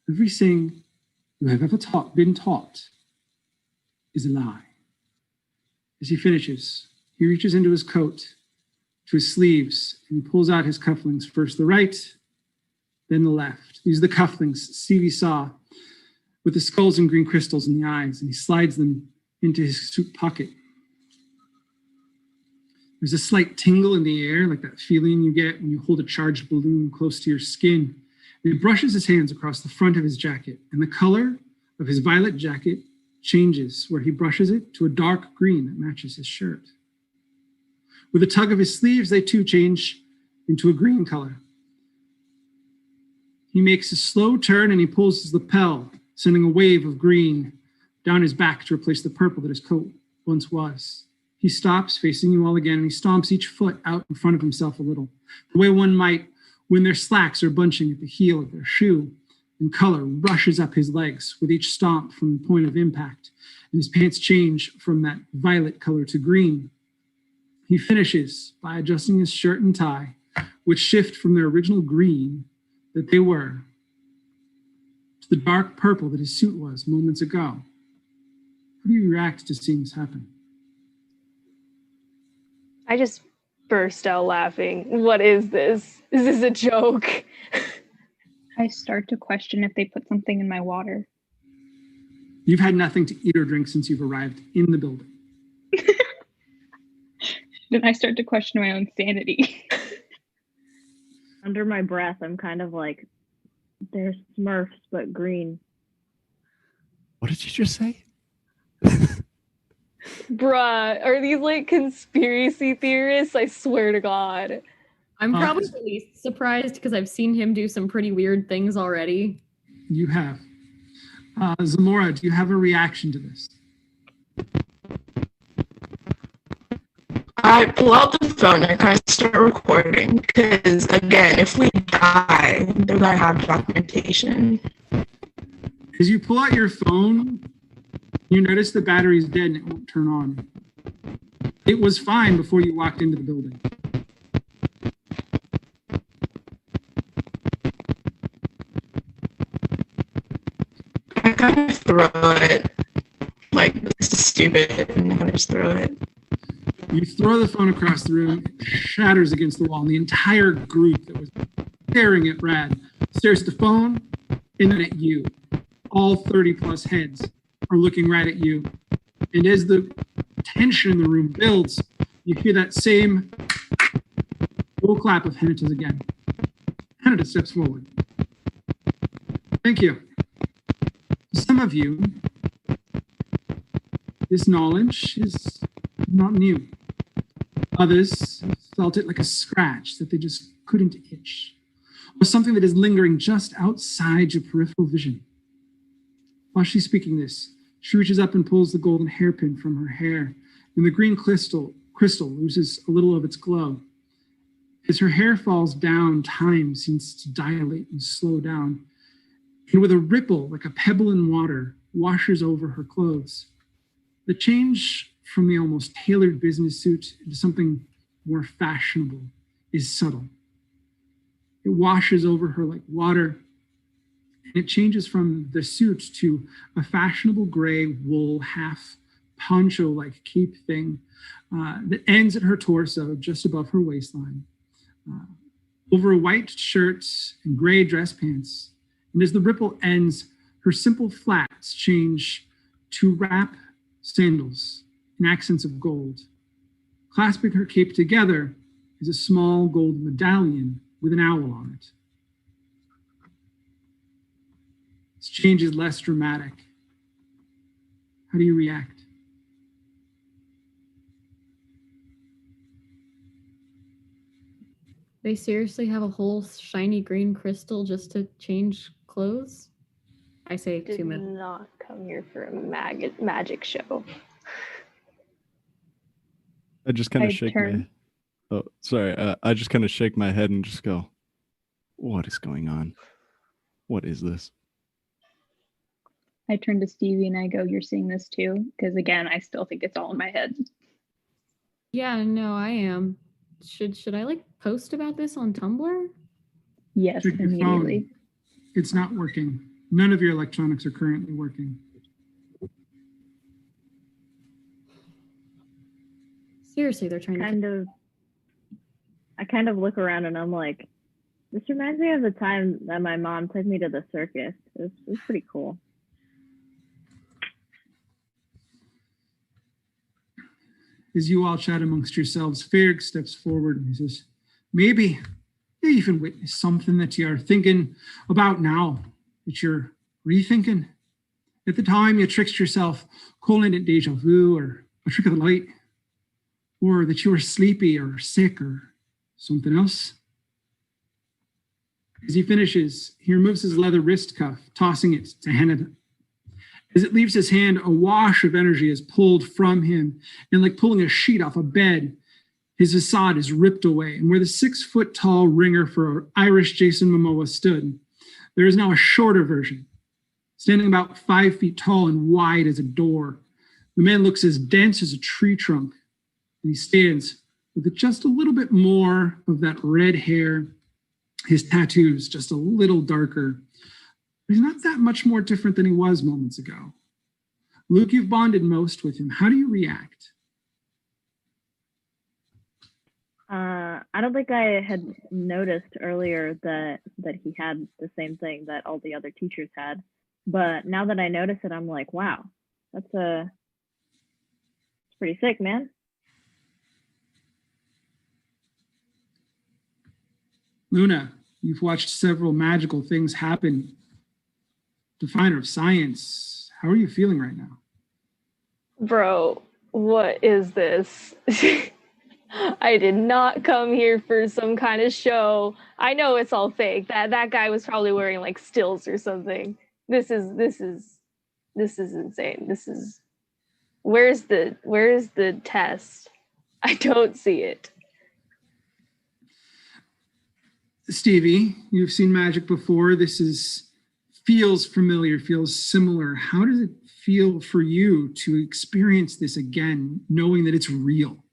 everything you have ever been taught is a lie. As he finishes, he reaches into his coat, to his sleeves, and he pulls out his cufflinks, first the right, then the left. These are the cufflinks Stevie saw with the skulls and green crystals in the eyes, and he slides them into his suit pocket. There's a slight tingle in the air, like that feeling you get when you hold a charged balloon close to your skin. And he brushes his hands across the front of his jacket, and the color of his violet jacket changes where he brushes it to a dark green that matches his shirt. With a tug of his sleeves, they too change into a green color. He makes a slow turn and he pulls his lapel, sending a wave of green down his back to replace the purple that his coat once was. He stops, facing you all again, and he stomps each foot out in front of himself a little, the way one might when their slacks are bunching at the heel of their shoe, and color rushes up his legs with each stomp from the point of impact, and his pants change from that violet color to green. He finishes by adjusting his shirt and tie, which shift from their original green that they were to the dark purple that his suit was moments ago. How do you react to seeing this happen? I just burst out laughing. What is this? Is this a joke? I start to question if they put something in my water. You've had nothing to eat or drink since you've arrived in the building. Then I start to question my own sanity. Under my breath, I'm kind of like, they're Smurfs, but green. What did you just say? Bruh, are these like conspiracy theorists? I swear to God. I'm probably the least surprised because I've seen him do some pretty weird things already. You have. Zamora, do you have a reaction to this? I pull out the phone and I kind of start recording because, again, if we die, they're going to have documentation. As you pull out your phone, you notice the battery's dead and it won't turn on. It was fine before you walked into the building. I kind of throw it, like, this is stupid, and I just throw it. You throw the phone across the room, it shatters against the wall, and the entire group that was staring at Brad stares at the phone and then at you. All 30 plus heads are looking right at you. And as the tension in the room builds, you hear that same full clap of Henita's again. Henita steps forward. Thank you. To some of you, this knowledge is not new. Others felt it like a scratch that they just couldn't itch, or something that is lingering just outside your peripheral vision. While she's speaking this, she reaches up and pulls the golden hairpin from her hair, and the green crystal loses a little of its glow. As her hair falls down, time seems to dilate and slow down, and with a ripple like a pebble in water, washes over her clothes. The change from the almost tailored business suit into something more fashionable is subtle. It washes over her like water, and it changes from the suit to a fashionable gray wool half poncho-like cape thing that ends at her torso just above her waistline. Over a white shirt and gray dress pants, and as the ripple ends, her simple flats change to wrap sandals in accents of gold. Clasping her cape together is a small gold medallion with an owl on it. This change is less dramatic. How do you react? They seriously have a whole shiny green crystal just to change clothes? I say Did to Moon. not come here for a magic show. I just kind I of shake turn. my. Oh, sorry. I just kind of shake my head and just go, "What is going on? What is this?" I turn to Stevie and I go, "You're seeing this too?" Because again, I still think it's all in my head. Yeah, no, I am. Should I like post about this on Tumblr? Yes, Check your immediately. phone. It's not working. None of your electronics are currently working. Seriously, they're trying to. I kind of look around and I'm like, this reminds me of the time that my mom took me to the circus. It was pretty cool. As you all chat amongst yourselves, Ferg steps forward and he says, maybe you even witness something that you're thinking about now, that you're rethinking. At the time, you tricked yourself, calling it deja vu or a trick of the light, or that you were sleepy or sick or something else. As he finishes, he removes his leather wrist cuff, tossing it to Hannah. As it leaves his hand, a wash of energy is pulled from him, and like pulling a sheet off a bed, his facade is ripped away. And where the 6-foot-tall ringer for Irish Jason Momoa stood, there is now a shorter version, standing about 5 feet tall and wide as a door. The man looks as dense as a tree trunk, and he stands with just a little bit more of that red hair, his tattoos just a little darker. He's not that much more different than he was moments ago. Luke, you've bonded most with him. How do you react? I don't think I had noticed earlier that he had the same thing that all the other teachers had. But now that I notice it, I'm like, wow, it's pretty sick, man. Luna, you've watched several magical things happen. Definer of science, how are you feeling right now? Bro, what is this? I did not come here for some kind of show. I know it's all fake. That guy was probably wearing like stills or something. This is insane. Where's the test? I don't see it. Stevie, you've seen magic before. Feels familiar, feels similar. How does it feel for you to experience this again, knowing that it's real?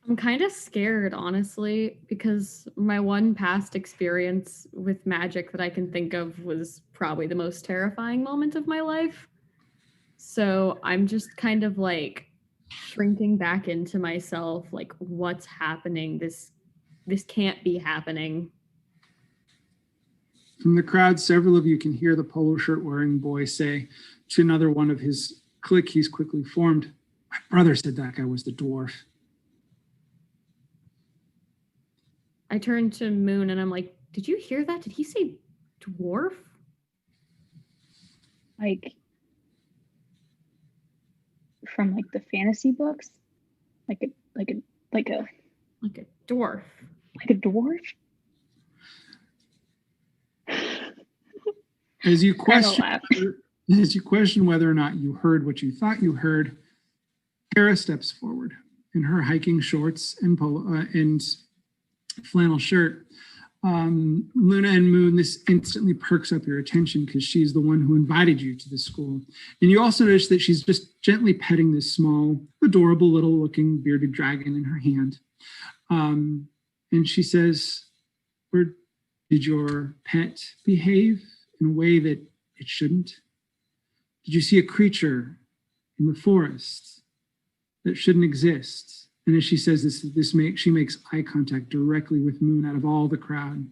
I'm kind of scared, honestly, because my one past experience with magic that I can think of was probably the most terrifying moment of my life. So I'm just kind of like shrinking back into myself, like, what's happening? This can't be happening. From the crowd, several of you can hear the polo shirt wearing boy say to another one of his clique he's quickly formed, my brother said that guy was the dwarf. I turned to Moon and I'm like, did you hear that? Did he say dwarf? Like from like the fantasy books? Like a dwarf. Like a dwarf? As you question whether or not you heard what you thought you heard, Kara steps forward in her hiking shorts and polo and flannel shirt. Luna and Moon, this instantly perks up your attention because she's the one who invited you to the school. And you also notice that she's just gently petting this small, adorable little looking bearded dragon in her hand. And she says, "Or did your pet behave in a way that it shouldn't? Did you see a creature in the forest that shouldn't exist?" And as she says this, she makes eye contact directly with Moon out of all the crowd.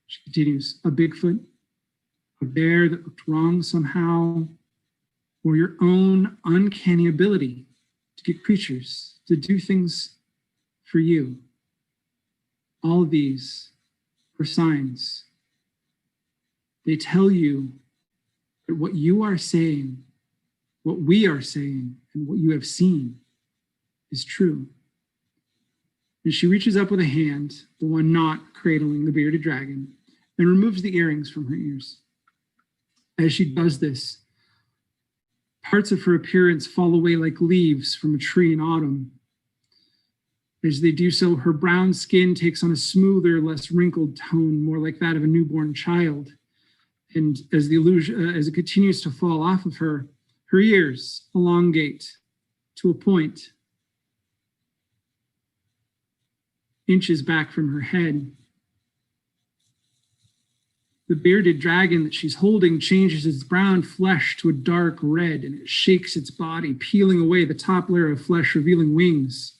She continues, a Bigfoot, a bear that looked wrong somehow, or your own uncanny ability to get creatures to do things for you. All of these are signs. They tell you that what you are saying, what we are saying, and what you have seen is true. And she reaches up with a hand, the one not cradling the bearded dragon, and removes the earrings from her ears. As she does this, parts of her appearance fall away like leaves from a tree in autumn. As they do so, her brown skin takes on a smoother, less wrinkled tone, more like that of a newborn child. And as as it continues to fall off of her, her ears elongate to a point, inches back from her head. The bearded dragon that she's holding changes its brown flesh to a dark red, and it shakes its body, peeling away the top layer of flesh, revealing wings.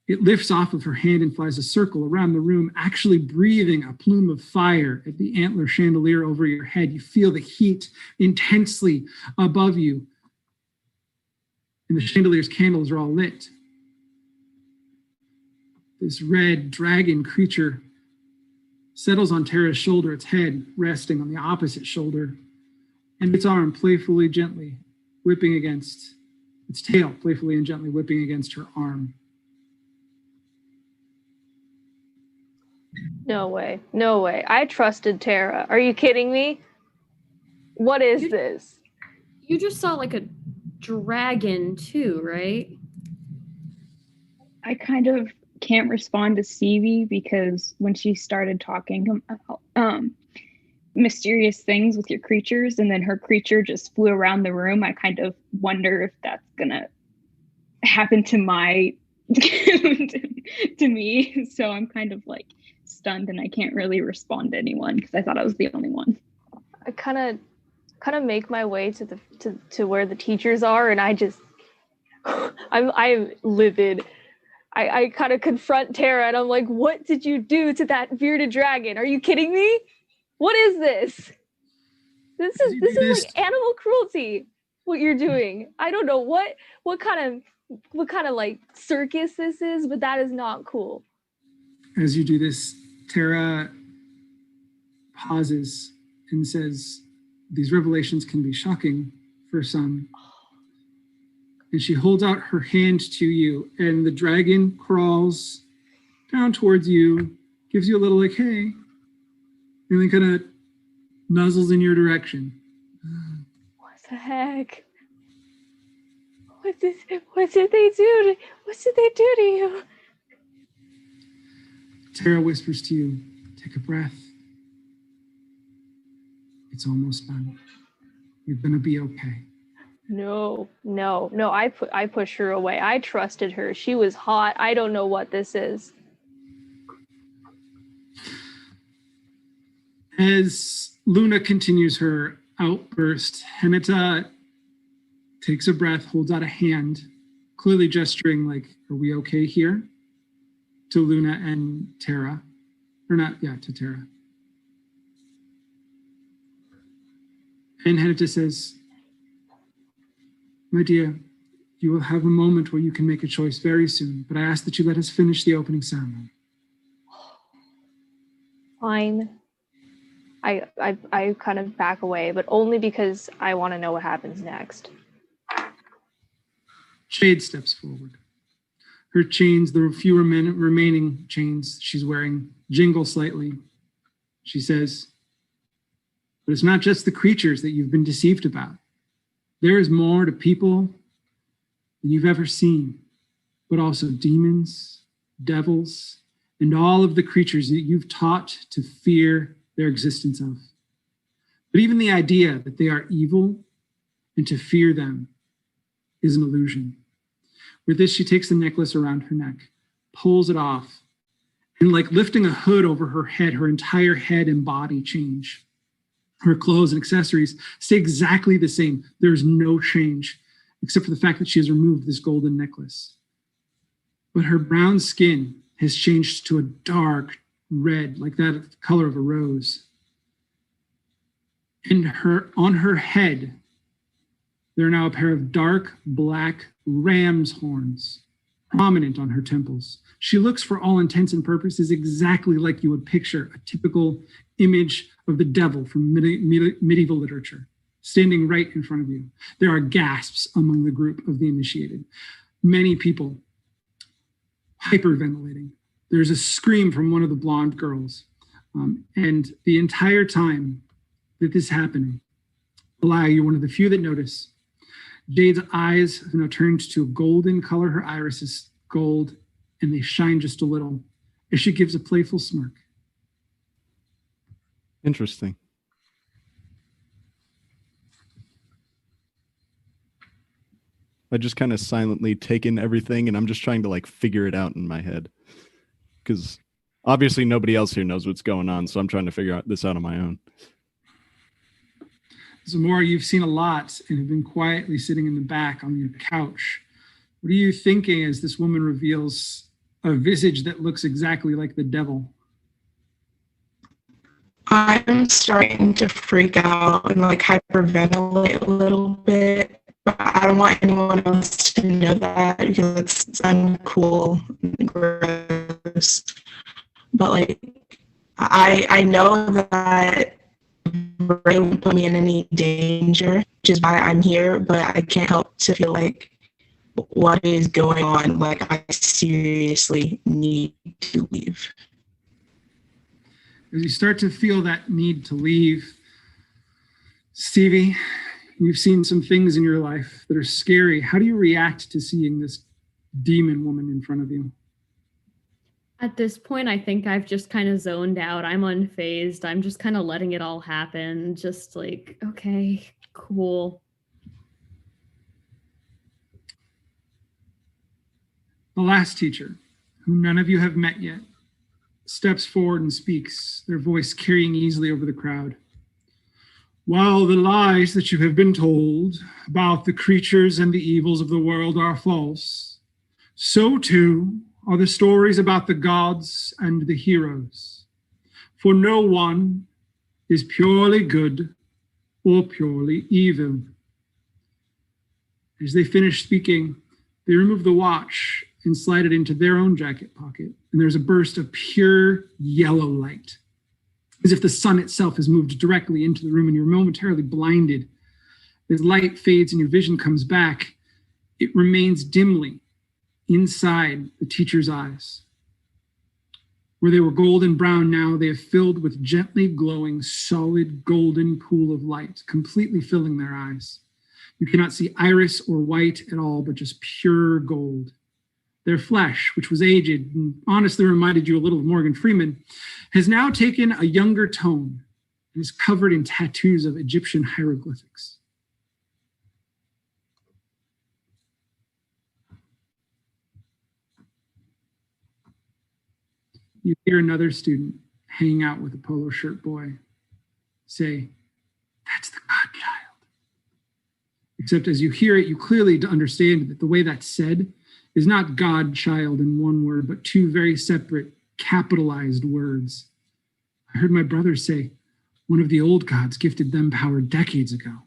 It lifts off of her hand and flies a circle around the room, actually breathing a plume of fire at the antler chandelier over your head. You feel the heat intensely above you, and the chandelier's candles are all lit. This red dragon creature settles on Tara's shoulder, its head resting on the opposite shoulder, and its arm playfully, gently whipping against, its tail playfully and gently whipping against her arm. No way. No way. I trusted Tara. Are you kidding me? What is this? You just saw like a dragon too, right? I kind of can't respond to Stevie because when she started talking about mysterious things with your creatures and then her creature just flew around the room, I kind of wonder if that's gonna happen to my to me. So I'm kind of like stunned and I can't really respond to anyone because I thought I was the only one. I kind of make my way to where the teachers are, and I just I'm livid. I kind of confront Tara and I'm like, what did you do to that bearded dragon? Are you kidding me? What is this? This is like animal cruelty, what you're doing. I don't know what kind of like circus this is, but that is not cool. As you do this, Tara pauses and says, these revelations can be shocking for some. And she holds out her hand to you, and the dragon crawls down towards you, gives you a little like, hey, and then kind of nuzzles in your direction. What the heck? What did they do to you? Tara whispers to you, take a breath. It's almost done. You're gonna be okay. No, I push her away. I trusted her. She was hot. I don't know what this is. As Luna continues her outburst, Henita takes a breath, holds out a hand, clearly gesturing like, are we okay here? To Luna and Tara. To Tara. And Henita says, my dear, you will have a moment where you can make a choice very soon, but I ask that you let us finish the opening ceremony. Fine. I kind of back away, but only because I want to know what happens next. Jade steps forward. Her chains, the few remaining chains she's wearing, jingle slightly. She says, but it's not just the creatures that you've been deceived about. There is more to people than you've ever seen, but also demons, devils, and all of the creatures that you've taught to fear their existence of. But even the idea that they are evil and to fear them is an illusion. With this, she takes the necklace around her neck, pulls it off, and like lifting a hood over her head, her entire head and body change. Her clothes and accessories stay exactly the same. There's no change, except for the fact that she has removed this golden necklace. But her brown skin has changed to a dark red, like that color of a rose. And on her head, there are now a pair of dark black ram's horns, prominent on her temples. She looks, for all intents and purposes, exactly like you would picture a typical image of the devil from medieval literature, standing right in front of you. There are gasps among the group of the initiated. Many people hyperventilating. There's a scream from one of the blonde girls. And the entire time that this is happening, Alaya, you're one of the few that notice. Jade's eyes have now turned to a golden color. Her iris is gold, and they shine just a little as she gives a playful smirk. Interesting. I just kind of silently take in everything, and I'm just trying to like figure it out in my head. Because obviously nobody else here knows what's going on, so I'm trying to figure this out on my own. Zamora, you've seen a lot and have been quietly sitting in the back on your couch. What are you thinking as this woman reveals a visage that looks exactly like the devil? I'm starting to freak out and like hyperventilate a little bit, but I don't want anyone else to know that because it's uncool and gross. But like, I know that Ray won't put me in any danger, which is why I'm here, but I can't help to feel like what is going on? Like, I seriously need to leave. As you start to feel that need to leave, Stevie, you've seen some things in your life that are scary. How do you react to seeing this demon woman in front of you? At this point, I think I've just kind of zoned out. I'm unfazed. I'm just kind of letting it all happen. Just like, okay, cool. The last teacher, whom none of you have met yet, steps forward and speaks, their voice carrying easily over the crowd. While the lies that you have been told about the creatures and the evils of the world are false, so too are the stories about the gods and the heroes. For no one is purely good or purely evil. As they finish speaking, they remove the watch and slide it into their own jacket pocket. And there's a burst of pure yellow light, as if the sun itself has moved directly into the room and you're momentarily blinded. As light fades and your vision comes back, it remains dimly inside the teacher's eyes. Where they were golden brown now, they have filled with gently glowing, solid golden pool of light, completely filling their eyes. You cannot see iris or white at all, but just pure gold. Their flesh, which was aged and honestly reminded you a little of Morgan Freeman, has now taken a younger tone and is covered in tattoos of Egyptian hieroglyphics. You hear another student hanging out with a polo shirt boy say, "That's the godchild." Except as you hear it, you clearly understand that the way that's said is not godchild in one word, but two very separate capitalized words. I heard my brother say one of the old gods gifted them power decades ago.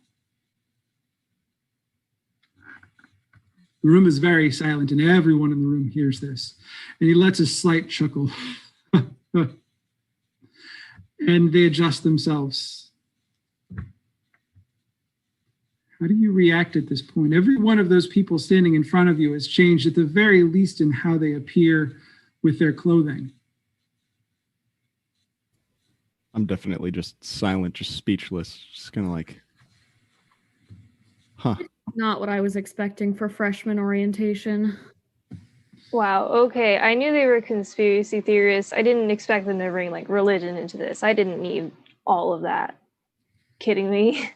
The room is very silent, and everyone in the room hears this. And he lets a slight chuckle. And they adjust themselves. How do you react at this point? Every one of those people standing in front of you has changed, at the very least, in how they appear with their clothing. I'm definitely just silent, just speechless, just kind of like, huh. Not what I was expecting for freshman orientation. Wow, okay. I knew they were conspiracy theorists. I didn't expect them to bring like religion into this. I didn't need all of that. Kidding me?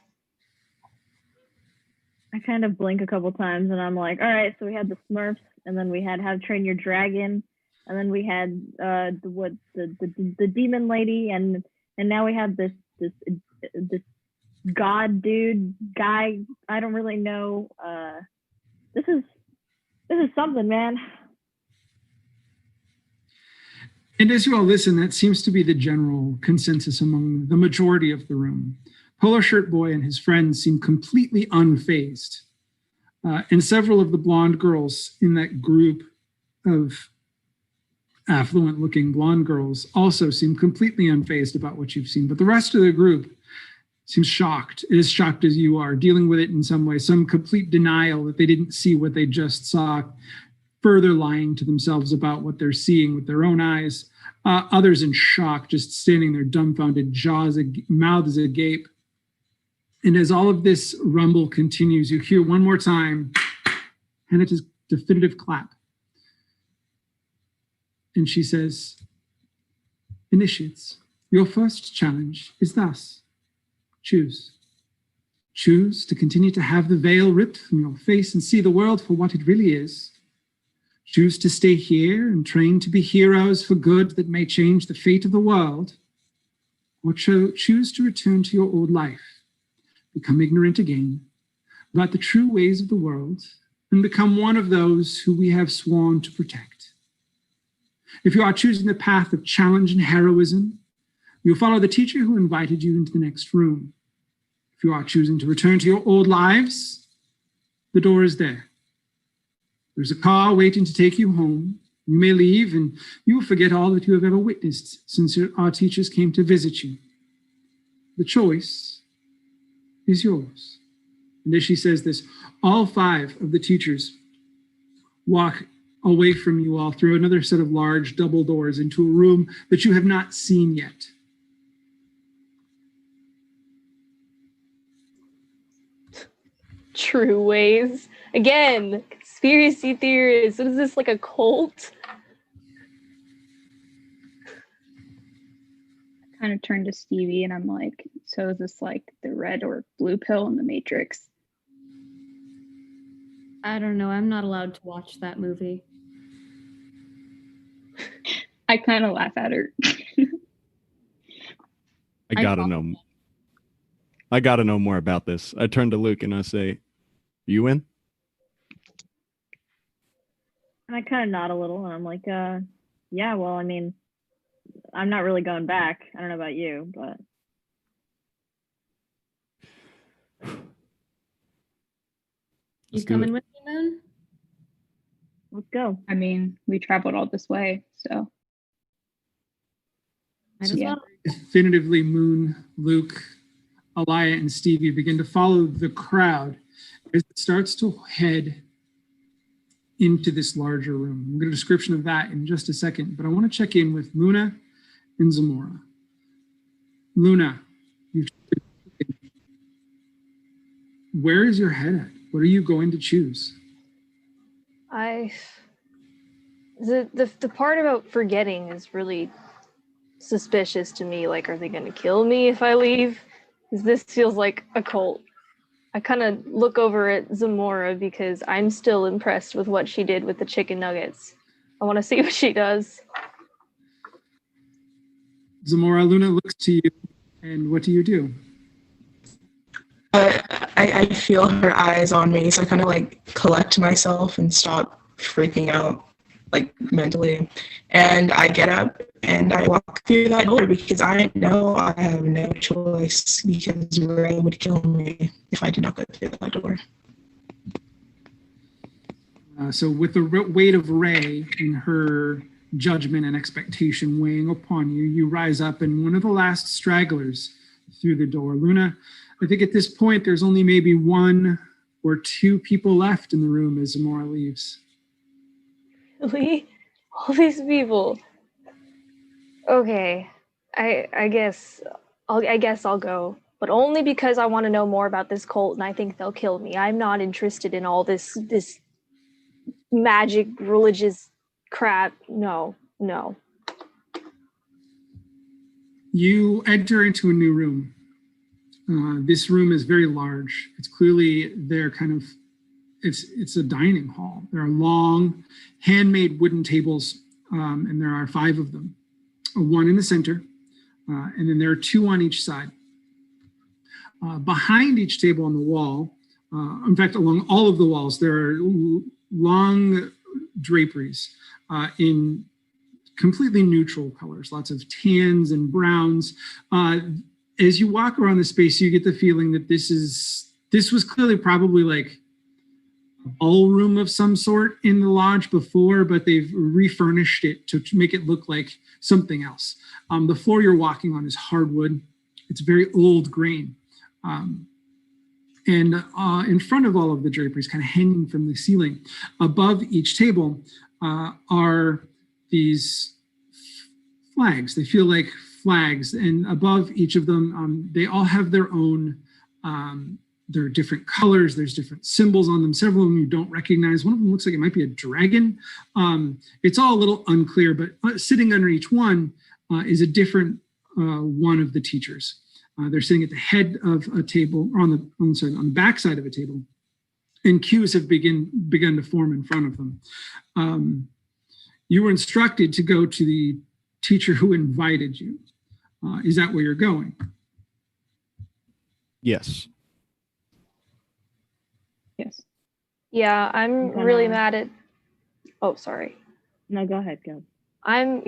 I kind of blink a couple times and I'm like, all right, so we had the Smurfs, and then we had How to Train Your Dragon, and then we had the demon lady, and now we have this god dude guy. I don't really know. This is something, man. And as you all listen, that seems to be the general consensus among the majority of the room. Polo Shirt Boy and his friends seem completely unfazed. And several of the blonde girls in that group of affluent-looking blonde girls also seem completely unfazed about what you've seen. But the rest of the group seems shocked, as shocked as you are, dealing with it in some way, some complete denial that they didn't see what they just saw. further lying to themselves about what they're seeing with their own eyes. Others in shock, just standing there dumbfounded, mouths agape. And as all of this rumble continues, you hear one more time Hannah's definitive clap. And she says, "Initiates, your first challenge is thus. Choose. Choose to continue to have the veil ripped from your face and see the world for what it really is. Choose to stay here and train to be heroes for good that may change the fate of the world. Or choose to return to your old life, become ignorant again about the true ways of the world, and become one of those who we have sworn to protect. If you are choosing the path of challenge and heroism, you'll follow the teacher who invited you into the next room. If you are choosing to return to your old lives, the door is there. There's a car waiting to take you home. You may leave and you will forget all that you have ever witnessed since our teachers came to visit you. The choice is yours." And as she says this, all 5 of the teachers walk away from you all through another set of large double doors into a room that you have not seen yet. True ways. Again, conspiracy theorists. What is this, like a cult? I kind of turned to Stevie and I'm like, so is this like the red or blue pill in the Matrix? I don't know. I'm not allowed to watch that movie. I kind of laugh at her. I gotta know more about this. I turn to Luke and I say, "You in?" And I kind of nod a little, and I'm like, yeah, well, I mean, I'm not really going back. I don't know about you, but. You coming with me, Moon? Let's go. I mean, we traveled all this way, so. I just want Definitively, Moon, Luke, Alaya, and Stevie begin to follow the crowd as it starts to head into this larger room. We'll get a description of that in just a second, but I want to check in with Luna and Zamora. Luna, where is your head at? What are you going to choose? The part about forgetting is really suspicious to me. Like, are they going to kill me if I leave? Because this feels like a cult. I kind of look over at Zamora because I'm still impressed with what she did with the chicken nuggets. I want to see what she does. Zamora, Luna looks to you, and what do you do? I feel her eyes on me, so I kind of like collect myself and stop freaking out, like mentally. And I get up and I walk through that door because I know I have no choice because Ray would kill me if I did not go through that door. So with the weight of Ray and her judgment and expectation weighing upon you, you rise up and one of the last stragglers through the door. Luna, I think at this point there's only maybe 1 or 2 people left in the room as Zamora leaves. Really? All these people. Okay, I guess I'll go, but only because I want to know more about this cult, and I think they'll kill me. I'm not interested in all this magic religious crap. No. You enter into a new room. This room is very large. It's clearly it's a dining hall. There are long handmade wooden tables, and there are 5 of them. 1 in the center, and then there are 2 on each side. Behind each table on the wall, in fact, along all of the walls, there are long draperies in completely neutral colors, lots of tans and browns. As you walk around the space, you get the feeling that this was clearly probably like a ballroom of some sort in the lodge before, but they've refurnished it to make it look like something else. The floor you're walking on is hardwood. It's very old grain. And in front of all of the draperies, kind of hanging from the ceiling, above each table are these flags. They feel like flags. And above each of them, they all have their own, there are different colors. There's different symbols on them. Several of them you don't recognize. One of them looks like it might be a dragon. It's all a little unclear, but sitting under each one is a different one of the teachers. They're sitting at the head of a table, or on the back side of a table, and queues have begun to form in front of them. You were instructed to go to the teacher who invited you. Is that where you're going? Yes. Yes. Yeah, I'm really mad at. Oh, sorry. No, go ahead, go. I'm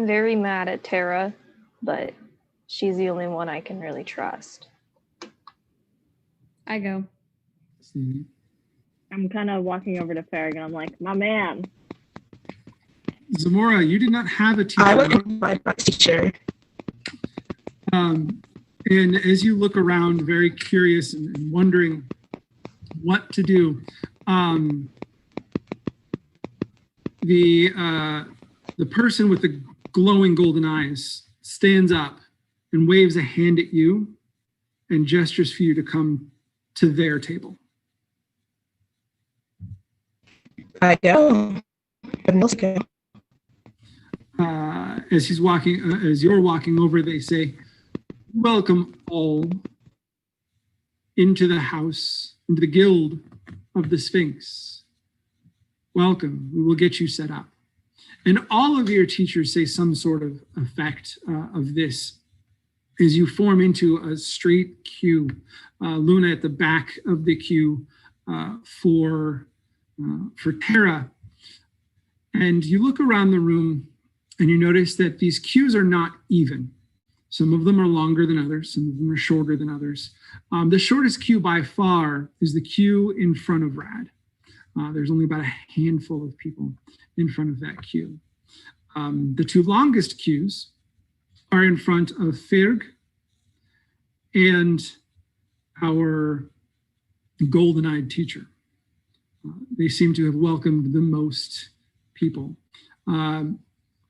very mad at Tara, but she's the only one I can really trust. I go. I'm kind of walking over to Farragon. I'm like, my man. Zamora, you did not have a teacher. I was invited by a teacher. And as you look around, very curious and wondering what to do, the person with the glowing golden eyes stands up and waves a hand at you and gestures for you to come to their table. I go. Go. As he's walking, as you're walking over, they say, "Welcome all into the house, into the guild of the Sphinx. Welcome. We will get you set up." And all of your teachers say some sort of effect of this as you form into a straight queue. Luna at the back of the queue for Tara. And you look around the room and you notice that these queues are not even. Some of them are longer than others. Some of them are shorter than others. The shortest queue by far is the queue in front of Rad. There's only about a handful of people in front of that queue. The two longest queues are in front of Ferg and our golden-eyed teacher. They seem to have welcomed the most people. Kind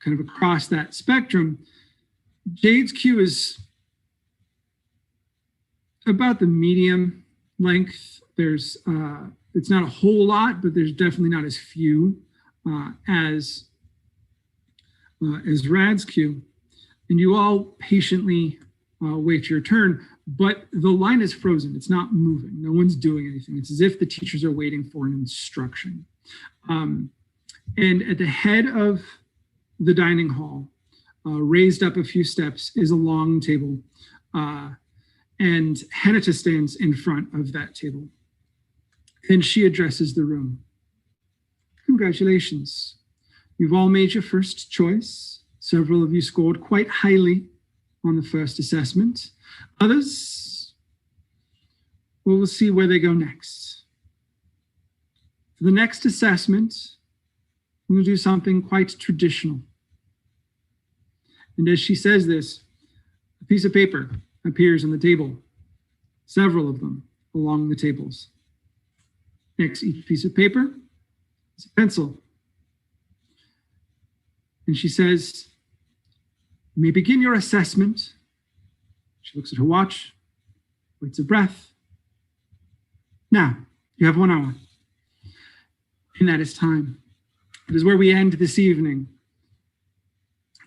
of across that spectrum, Jade's queue is about the medium length. There's it's not a whole lot, but there's definitely not as few as Rad's queue. And you all patiently wait your turn, but the line is frozen. It's not moving. No one's doing anything. It's as if the teachers are waiting for an instruction. And at the head of the dining hall, raised up a few steps, is a long table. And Henita stands in front of that table. And she addresses the room. Congratulations. You've all made your first choice. Several of you scored quite highly on the first assessment. Others, well, we'll see where they go next. For the next assessment, we'll do something quite traditional. And as she says this, a piece of paper appears on the table, several of them along the tables. Next each piece of paper is a pencil. And she says, "You may begin your assessment." She looks at her watch, waits a breath. "Now, you have 1 hour." And that is time. It is where we end this evening.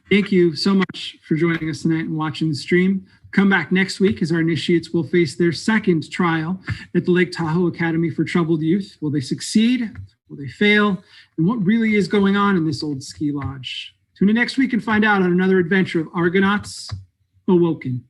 Thank you so much for joining us tonight and watching the stream. Come back next week as our initiates will face their second trial at the Lake Tahoe Academy for Troubled Youth. Will they succeed? Will they fail? And what really is going on in this old ski lodge? Tune in next week and find out on another adventure of Argonauts Awoken.